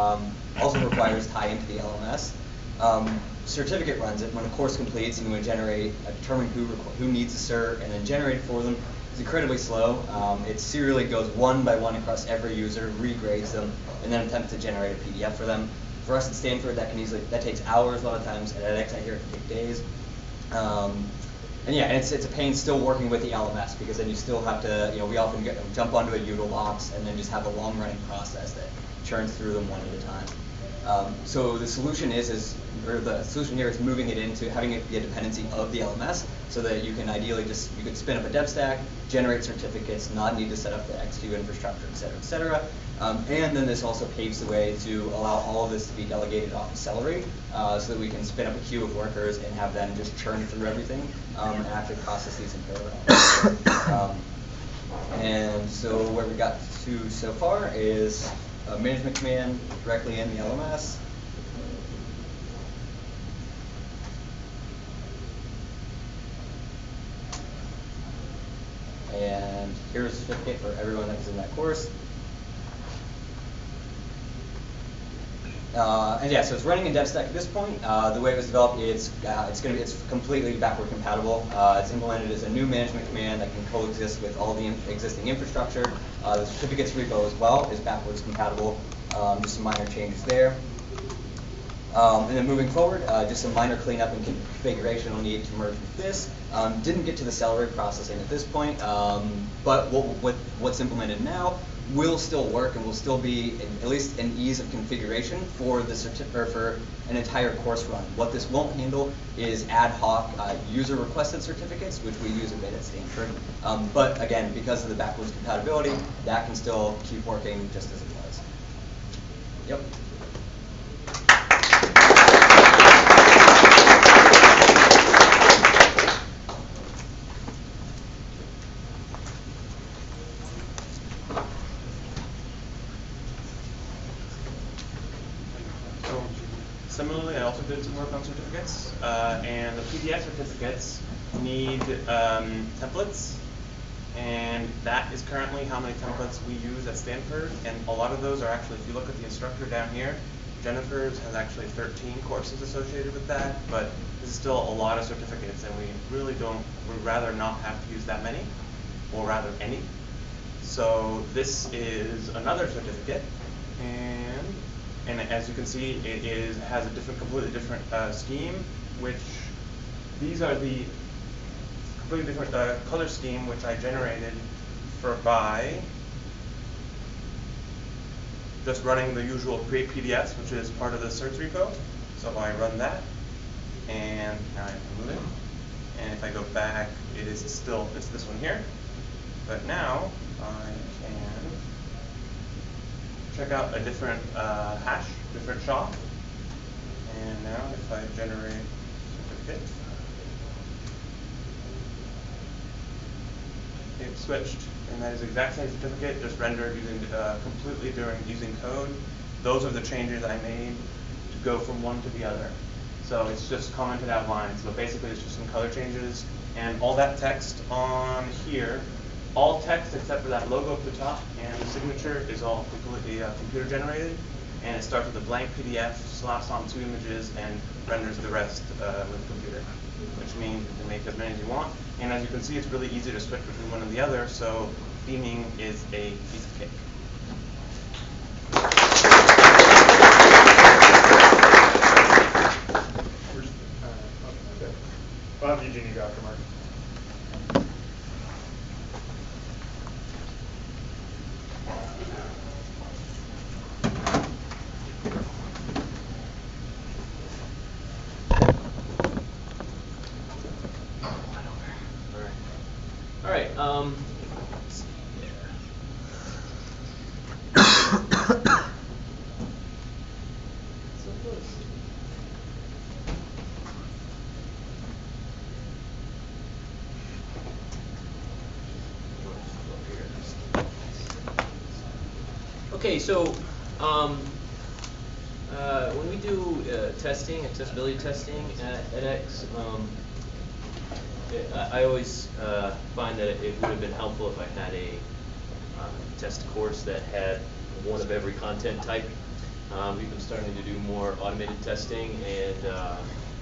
[SPEAKER 3] also requires tie into the LMS. Certificate runs it when a course completes, and you want to determine who needs a cert, and then generate it for them. It's incredibly slow. It serially goes one by one across every user, regrades them, and then attempts to generate a PDF for them. For us at Stanford, that takes hours a lot of times. At edX, I hear it can take days. And yeah, it's a pain still working with the LMS, because then you still have to, we often jump onto a util box and then just have a long running process that churns through them one at a time. So the solution the solution here is moving it into having it be a dependency of the LMS, so that you can ideally you could spin up a dev stack, generate certificates, not need to set up the XQ infrastructure, et cetera, et cetera. And then this also paves the way to allow all of this to be delegated off of Celery, so that we can spin up a queue of workers and have them just churn through everything and actually process these in parallel. And so where we got to so far is a management command directly in the LMS. And here's a certificate for everyone that was in that course. And yeah, so it's running in DevStack at this point. The way it was developed, it's completely backward compatible. It's implemented as a new management command that can coexist with all the existing infrastructure. The certificates repo as well is backwards compatible. Just some minor changes there. And then moving forward, just some minor cleanup and configuration will need to merge with this. Didn't get to the Celery processing at this point, but what's implemented now will still work and will still be at least an ease of configuration for the for an entire course run. What this won't handle is ad hoc user requested certificates, which we use a bit at Stanford. But again, because of the backwards compatibility, that can still keep working just as it was. Yep.
[SPEAKER 14] Similarly, I also did some work on certificates, and the PDF certificates need templates, and that is currently how many templates we use at Stanford, and a lot of those are actually, if you look at the instructor down here, Jennifer's has actually 13 courses associated with that, but this is still a lot of certificates, and we really we'd rather not have to use that many, or rather any. So this is another certificate, and as you can see, it has a completely different scheme, which these are the completely different color scheme which I generated by just running the usual create PDFs, which is part of the certs repo. So I run that, and now I remove it. And if I go back, it's this one here. But now I can check out a different hash, different SHA. And now if I generate certificate, it switched, and that is the exact same certificate, just rendered using code. Those are the changes I made to go from one to the other. So it's just commented out lines. So basically it's just some color changes, and all that text on here, all text except for that logo at the top and the signature is all completely computer generated, and it starts with a blank PDF, slaps on 2 images, and renders the rest with the computer, which means you can make as many as you want. And as you can see, it's really easy to switch between one and the other, so theming is a piece of cake.
[SPEAKER 1] We'll have Eugenie go after Mark.
[SPEAKER 4] All right. Let's see here. So close. Okay, so When we do testing, accessibility testing at edX, I always find that it would have been helpful if I had a test course that had one of every content type. We've been starting to do more automated testing and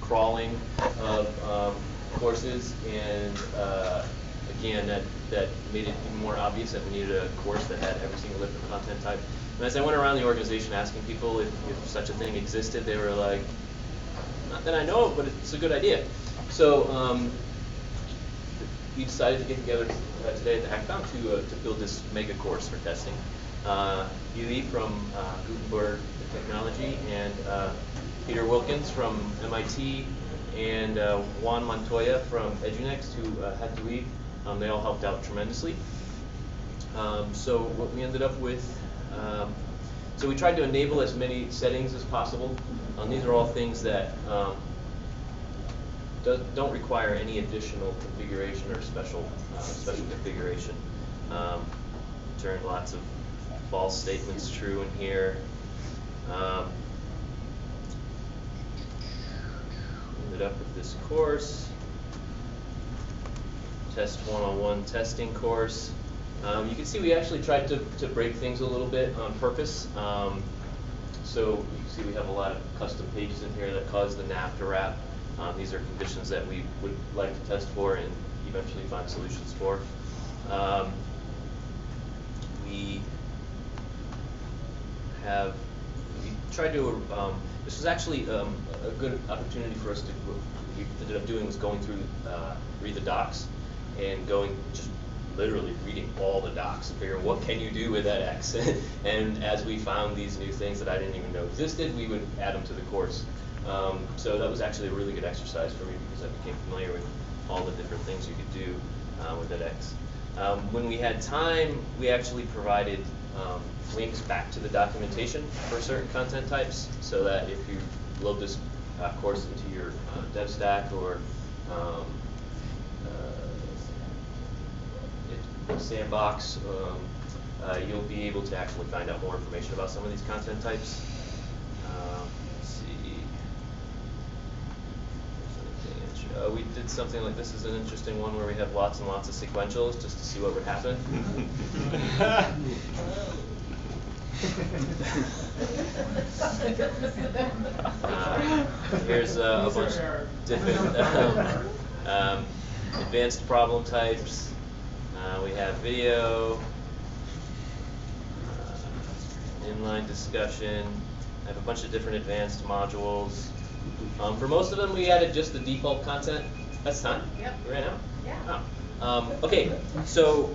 [SPEAKER 4] crawling of courses, and again, that made it even more obvious that we needed a course that had every single different content type. And as I went around the organization asking people if such a thing existed, they were like, not that I know of, but it's a good idea. So we decided to get together today at the Hackathon to build this mega course for testing. Yui from Gutenberg Technology and Peter Wilkins from MIT and Juan Montoya from EduNext, who had to leave. They all helped out tremendously. So what we ended up with, so we tried to enable as many settings as possible. These are all things that don't require any additional configuration or special configuration. Turn lots of false statements true in here. Ended up with this course, test 101 testing course. You can see we actually tried to break things a little bit on purpose. So you can see we have a lot of custom pages in here that cause the nav to wrap. These are conditions that we would like to test for and eventually find solutions for. We tried to, this was actually a good opportunity for us to, what we ended up doing was going through, read the docs and just literally reading all the docs and figuring what can you do with edX. And as we found these new things that I didn't even know existed, we would add them to the course. So that was actually a really good exercise for me because I became familiar with all the different things you could do with edX. When we had time, we actually provided links back to the documentation for certain content types, so that if you load this course into your dev stack or Sandbox, you'll be able to actually find out more information about some of these content types. Let's see. We did something like this is an interesting one where we have lots and lots of sequentials just to see what would happen. Here's a bunch of different advanced problem types. We have video, inline discussion. I have a bunch of different advanced modules. For most of them, we added just the default content. That's time?
[SPEAKER 2] Yep. We ran out?
[SPEAKER 22] Yeah.
[SPEAKER 2] Oh.
[SPEAKER 22] Okay,
[SPEAKER 2] so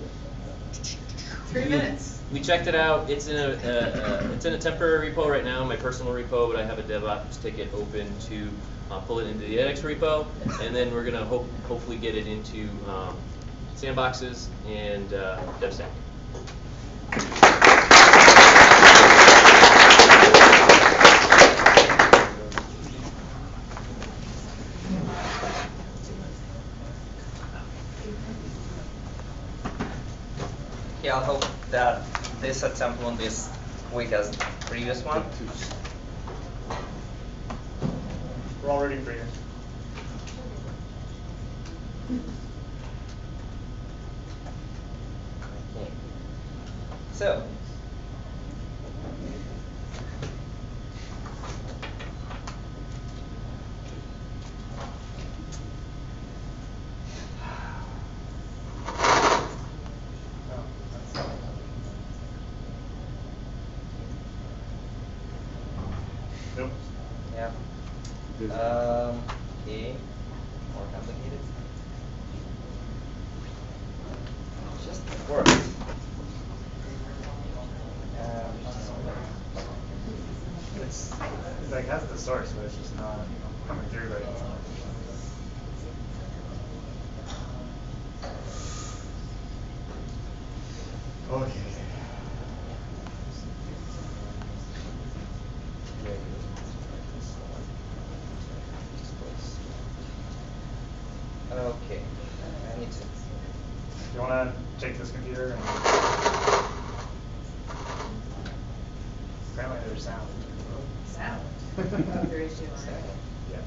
[SPEAKER 22] 3 minutes.
[SPEAKER 2] We checked it out. It's in a temporary repo right now, my personal repo, but I have a DevOps ticket open to pull it into the edX repo, and then we're gonna hopefully get it into sandboxes and DevStack.
[SPEAKER 18] Yeah, I hope that this attempt won't be as quick as the previous one.
[SPEAKER 1] We're all ready for you.
[SPEAKER 18] Okay. So,
[SPEAKER 1] Nope.
[SPEAKER 18] yeah. Okay. More complicated. Just works.
[SPEAKER 1] It's like has the source, but it's just not coming through right. Okay.
[SPEAKER 18] Okay. I need to.
[SPEAKER 1] You want to take this computer and apparently there's sound.
[SPEAKER 22] sound. Your HDMI.
[SPEAKER 1] Yeah.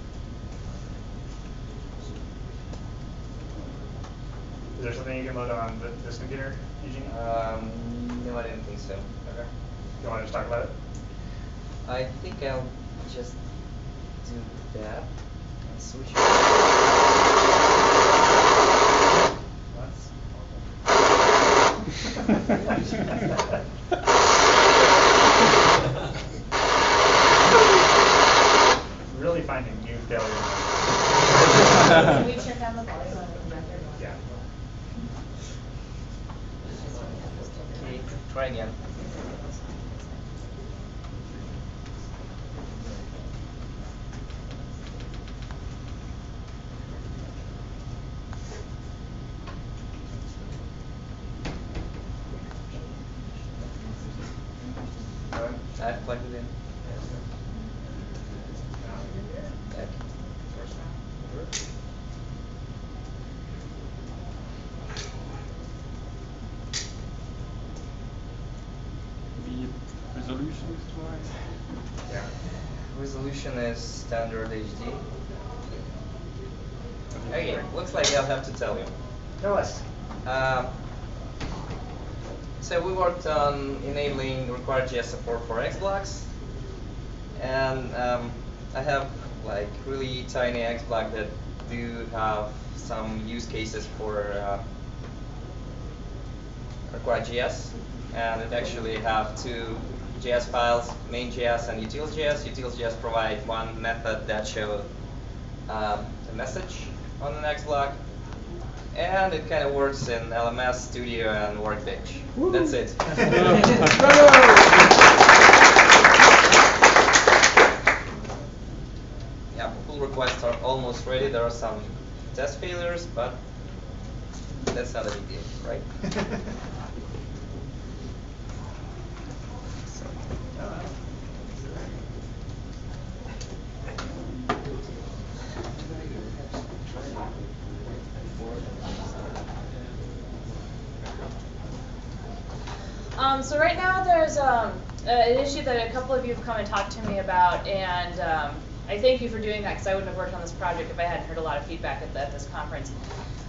[SPEAKER 1] Is there something you can load on this computer, Eugene?
[SPEAKER 18] No, I didn't think so.
[SPEAKER 1] Okay. You want to just talk about it?
[SPEAKER 18] I think I'll just do that and switch it.
[SPEAKER 1] Really finding new failures.
[SPEAKER 22] Can we turn down the volume on the record?
[SPEAKER 1] Yeah.
[SPEAKER 18] Okay, try again. I've plugged it in. Okay.
[SPEAKER 14] The resolution is twice.
[SPEAKER 1] Yeah.
[SPEAKER 18] Resolution is standard HD. Okay, looks like I'll have to tell you.
[SPEAKER 1] Tell us.
[SPEAKER 18] So we worked on enabling required JS support for X-blocks, and I have like really tiny X-block that do have some use cases for required JS, and it actually have two JS files, main.js and utils.js. Utils.js provide one method that shows a message on an X-block, and it kind of works in LMS, Studio, and Workbench. Woo. That's it. Yeah, pull requests are almost ready. There are some test failures, but that's not a big deal, right?
[SPEAKER 22] So right now there's an issue that a couple of you have come and talked to me about, and I thank you for doing that because I wouldn't have worked on this project if I hadn't heard a lot of feedback at this conference.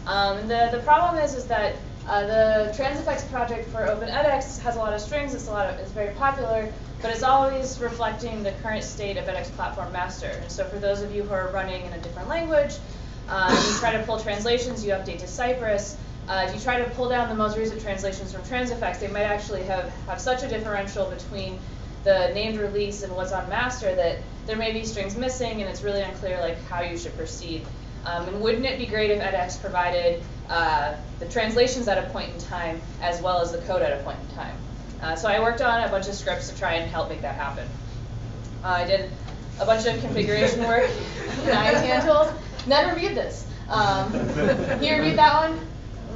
[SPEAKER 22] The problem is that the TransFX project for OpenEdX has a lot of strings. It's very popular, but it's always reflecting the current state of edX Platform Master. And so for those of you who are running in a different language, you try to pull translations, you update to Cypress. If you try to pull down the most recent translations from TransFX, they might actually have such a differential between the named release and what's on master that there may be strings missing, and it's really unclear like how you should proceed. And wouldn't it be great if edX provided the translations at a point in time as well as the code at a point in time? So I worked on a bunch of scripts to try and help make that happen. I did a bunch of configuration work in hand tools. None reviewed this. He reviewed that one.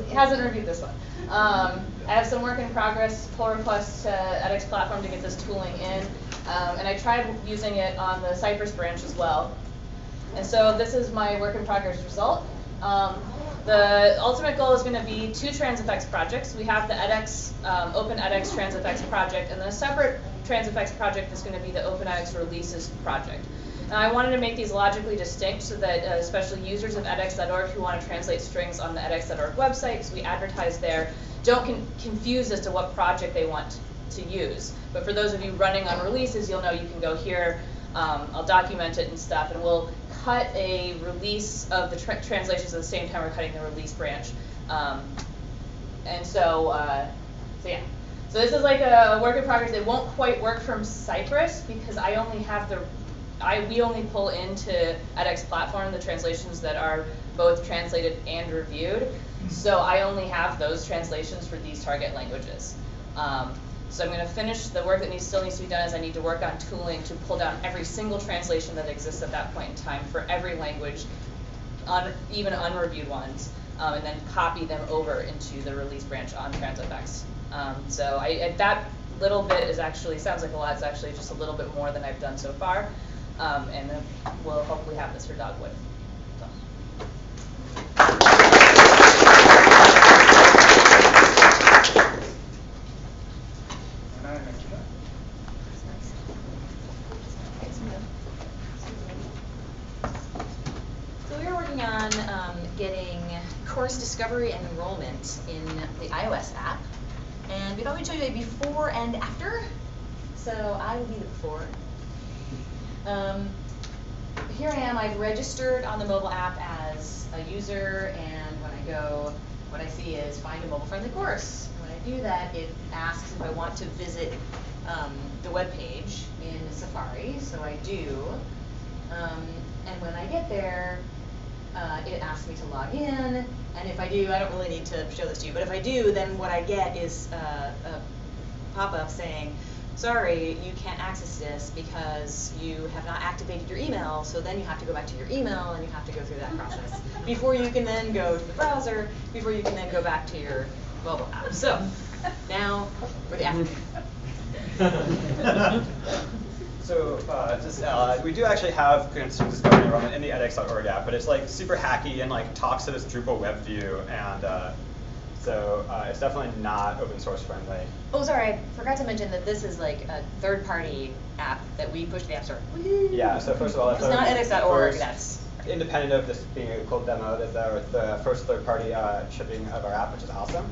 [SPEAKER 22] He hasn't reviewed this one. I have some work in progress, pull requests to edX Platform to get this tooling in, and I tried using it on the Cypress branch as well. And so this is my work in progress result. The ultimate goal is going to be 2 TransFX projects. We have the edX, OpenEdX TransFX project, and then a separate TransFX project is going to be the OpenEdX releases project. Now, I wanted to make these logically distinct so that especially users of edX.org who want to translate strings on the edX.org website, because we advertise there, don't confuse as to what project they want to use. But for those of you running on releases, you'll know you can go here. I'll document it and stuff, and we'll cut a release of the translations at the same time we're cutting the release branch. So yeah. So this is like a work in progress. It won't quite work from Cypress because I only have we only pull into edX Platform the translations that are both translated and reviewed. So I only have those translations for these target languages. So I'm going to finish the work that still needs to be done is I need to work on tooling to pull down every single translation that exists at that point in time for every language, even unreviewed ones, and then copy them over into the release branch on TransFX. So that little bit is actually, sounds like a lot, it's actually just a little bit more than I've done so far. And then we'll hopefully have this for Dogwood.
[SPEAKER 5] course discovery and enrollment in the iOS app. And we thought we'd show you a before and after. So I will be the before. Here I am, I've registered on the mobile app as a user, and when I go, what I see is find a mobile-friendly course. When I do that, it asks if I want to visit the web page in Safari, so I do. And when I get there, it asks me to log in, and if I do, I don't really need to show this to you, but if I do, then what I get is a pop-up saying, sorry, you can't access this because you have not activated your email, so then you have to go back to your email and you have to go through that process before you can then go to the browser, before you can then go back to your mobile app. So, now for the after.
[SPEAKER 10] So we do actually have student discovery enrollment in the edX.org app, but it's like super hacky and like talks to this Drupal web view, and so it's definitely not open source friendly.
[SPEAKER 5] Oh, sorry, I forgot to mention that this is like a third-party app that we push to the App Store.
[SPEAKER 10] Yeah, so first of all,
[SPEAKER 5] it's not edX.org, that's
[SPEAKER 10] independent of this being a cool demo. That's the first third-party shipping of our app, which is awesome.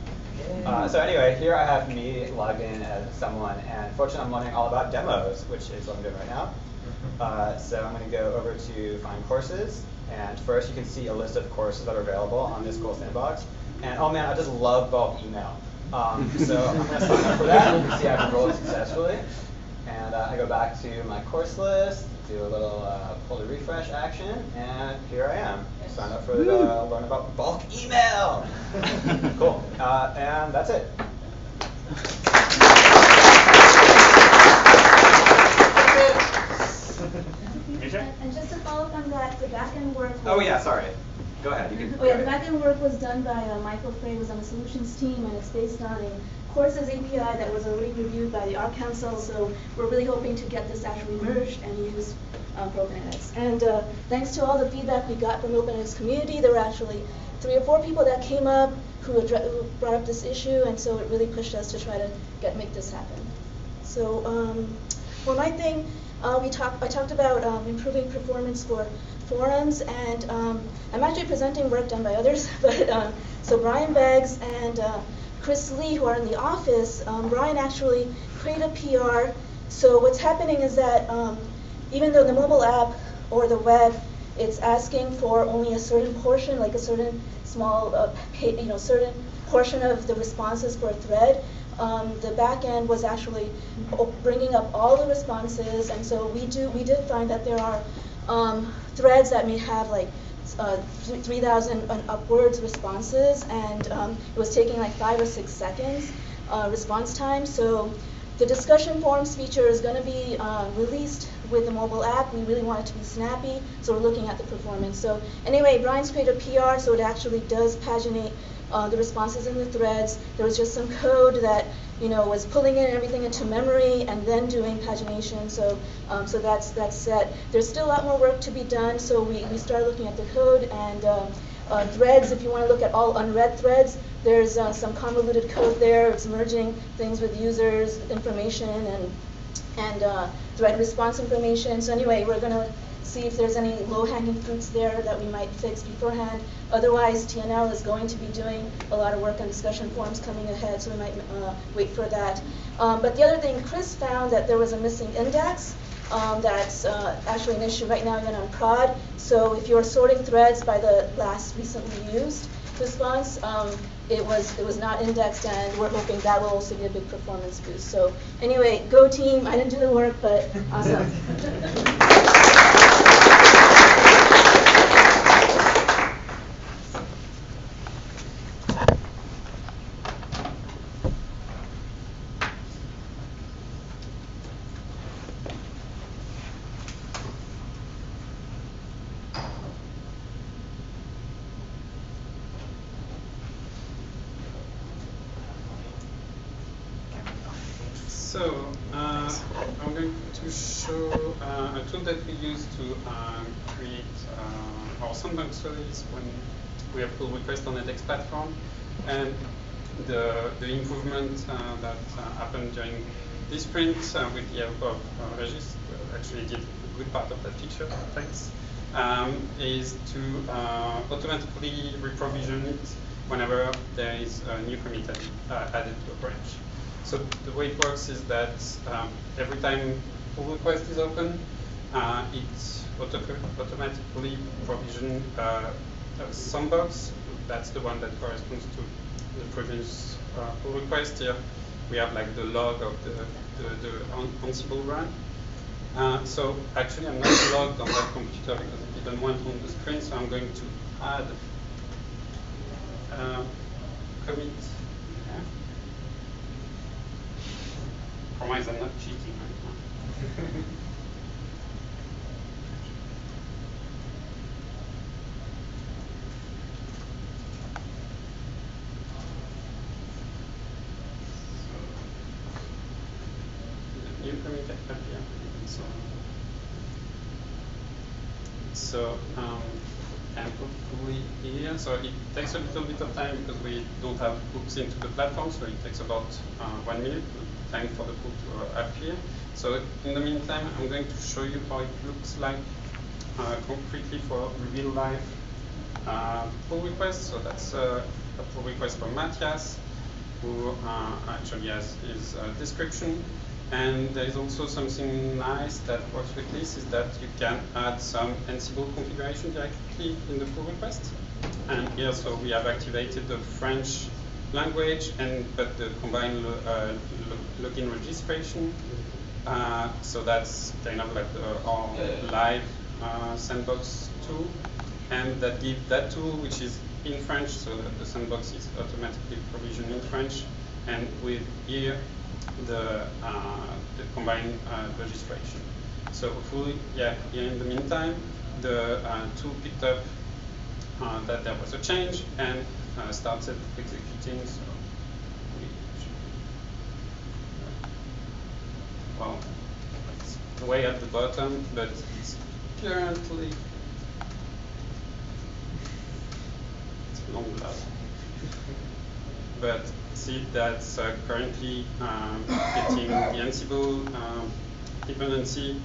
[SPEAKER 10] So anyway, here I have me logged in as someone, and fortunately I'm learning all about demos, which is what I'm doing right now. So I'm going to go over to Find Courses, and first you can see a list of courses that are available on this cool sandbox. And oh man, I just love bulk email. So I'm going to sign up for that. You can see I've enrolled successfully. And I go back to my course list, do a little pull to refresh action, and here I am. Sign up for learn about bulk email. Cool. And that's it.
[SPEAKER 6] And just to follow up on that, the backend work.
[SPEAKER 10] Oh yeah, sorry. Go ahead. You can.
[SPEAKER 6] Oh yeah, the backend work was done by Michael Frey, who's on the solutions team, and it's based on a courses API that was already reviewed by the Art Council. So we're really hoping to get this actually merged and used for OpenEdX. And thanks to all the feedback we got from the OpenEdX community, there were actually 3 or 4 people that came up who brought up this issue, and so it really pushed us to try to make this happen. So for my thing, I talked about improving performance for forums, and I'm actually presenting work done by others, but so Brian Beggs and Chris Lee, who are in the office, Brian actually created a PR. So what's happening is that even though the mobile app or the web, it's asking for only a certain portion, like a certain small, certain portion of the responses for a thread, the back end was actually bringing up all the responses, and so we did find that there are threads that may have like 3,000 and upwards responses, and it was taking like 5 or 6 seconds response time. So the discussion forums feature is going to be released with the mobile app. We really want it to be snappy, so we're looking at the performance. So anyway, Brian's created a PR, so it actually does paginate the responses in the threads. There was just some code that was pulling in everything into memory and then doing pagination. So so that's set. There's still a lot more work to be done. So we started looking at the code, and threads. If you want to look at all unread threads, there's some convoluted code there. It's merging things with users information and thread response information. So anyway, we're going to see if there's any low-hanging fruits there that we might fix beforehand. Otherwise, TNL is going to be doing a lot of work on discussion forums coming ahead, so we might wait for that. But the other thing, Chris found that there was a missing index. That's actually an issue right now even on prod. So if you're sorting threads by the last recently used response, it was not indexed, and we're hoping that will also be a big performance boost. So anyway, go team. I didn't do the work, but awesome.
[SPEAKER 11] So I'm going to show a tool that we use to create our sandbox stories when we have pull requests on edX platform, and the improvement that happened during this sprint with the help of Regis, who actually did a good part of that feature, thanks, is to automatically reprovision it whenever there is a new commit added to a branch. So the way it works is that every time pull request is open, it automatically provisions a sandbox. That's the one that corresponds to the previous pull request. Here we have like the log of the Ansible run. So actually I'm not logged on that computer because it didn't want on the screen, so I'm going to add commit. Yeah. Promise I'm not cheating right now. New commit appear and so on. So and hopefully here, so it takes a little bit of time because we don't have hooks into the platform, so it takes about 1 minute time for the hook to appear. So in the meantime, I'm going to show you how it looks like concretely for real life pull requests. So that's a pull request from Matthias, who actually has his description. And there is also something nice that works with this, is that you can add some Ansible configuration directly in the pull request. And here, so we have activated the French language, but the combined login registration. So that's kind of like our live sandbox tool. And that gives that tool, which is in French, so that the sandbox is automatically provisioned in French. And with here, the combined registration. So hopefully, yeah, here in the meantime, the tool picked up that there was a change and started executing. So we should, well, it's way at the bottom, but it's currently long enough. But see that's currently getting the Ansible dependency,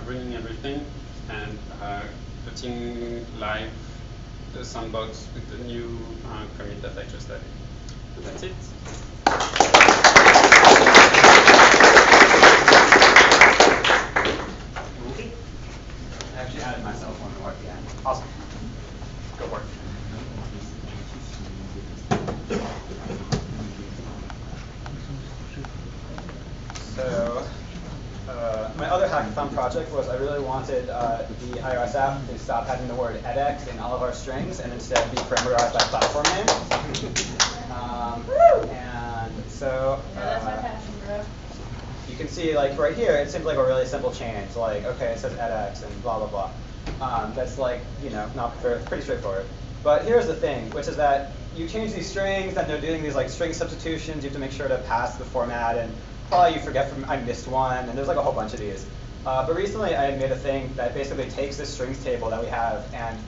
[SPEAKER 11] running everything, and putting live the sandbox with the new commit that I just added. And that's it.
[SPEAKER 7] I actually added myself on the work, yeah.
[SPEAKER 1] Awesome. Go for it.
[SPEAKER 7] So, my other hackathon project was I really wanted the iOS app to stop having the word edX in all of our strings and instead be parameterized by platform name. And so,
[SPEAKER 2] that's my passion, bro.
[SPEAKER 7] you can see, like right here, it seems like a really simple change. Like, okay, it says edX and blah blah blah. That's like, you know, not very, pretty straightforward. But here's the thing, which is that you change these strings, and they're doing these like string substitutions. You have to make sure to pass the format, and probably you forget I missed one, and there's like a whole bunch of these. But recently I made a thing that basically takes this strings table that we have, and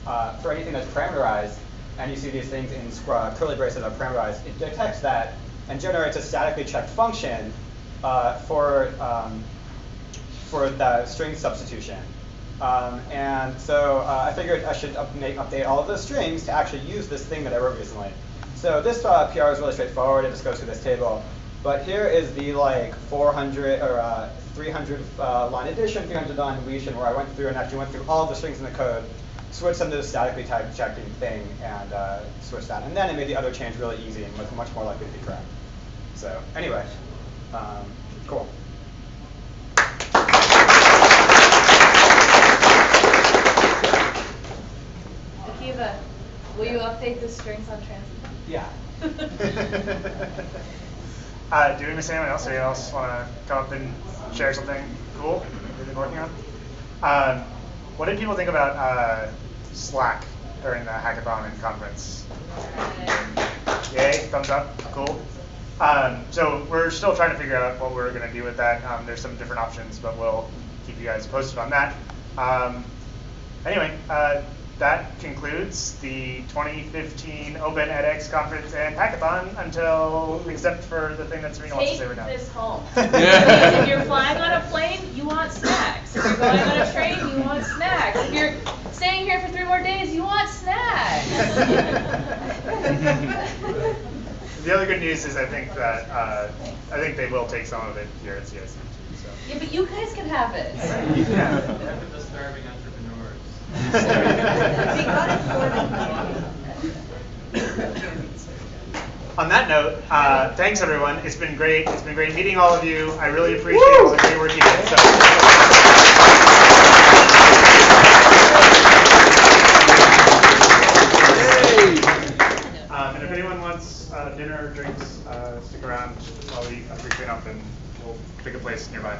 [SPEAKER 7] for anything that's parameterized, and you see these things in curly braces are parameterized, it detects that and generates a statically checked function for the string substitution. And so I figured I should update all of those strings to actually use this thing that I wrote recently. So this PR is really straightforward. It just goes through this table. But here is the like 400 or 300 line addition, 300 line deletion, where I went through and actually went through all of the strings in the code, switched them to the statically type checking thing, and switched that. And then it made the other change really easy and was much more likely to be correct. So anyway, cool.
[SPEAKER 2] Akiva, will you update the strings on transit?
[SPEAKER 7] Yeah.
[SPEAKER 1] Do we miss anyone else? Anyone else want to come up and share something cool we've been working on? What did people think about Slack during the hackathon and conference? Yay, thumbs up, cool. So we're still trying to figure out what we're going to do with that. There's some different options, but we'll keep you guys posted on that. Anyway, that concludes the 2015 Open edX Conference and Hackathon except for the thing that Serena wants to say right now.
[SPEAKER 22] Take this home. If you're flying on a plane, you want snacks. If you're going on a train, you want snacks. If you're
[SPEAKER 5] staying here for 3 more days. You want snacks.
[SPEAKER 1] The other good news is I think that I think they will take some of it here at CSC too. So.
[SPEAKER 5] Yeah, but you guys can have it.
[SPEAKER 1] Yeah.
[SPEAKER 11] The starving entrepreneurs.
[SPEAKER 1] On that note, thanks everyone. It's been great. It's been great meeting all of you. I really appreciate all the great work you did. So. And if anyone wants dinner or drinks, stick around while we clean up and we'll pick a place nearby.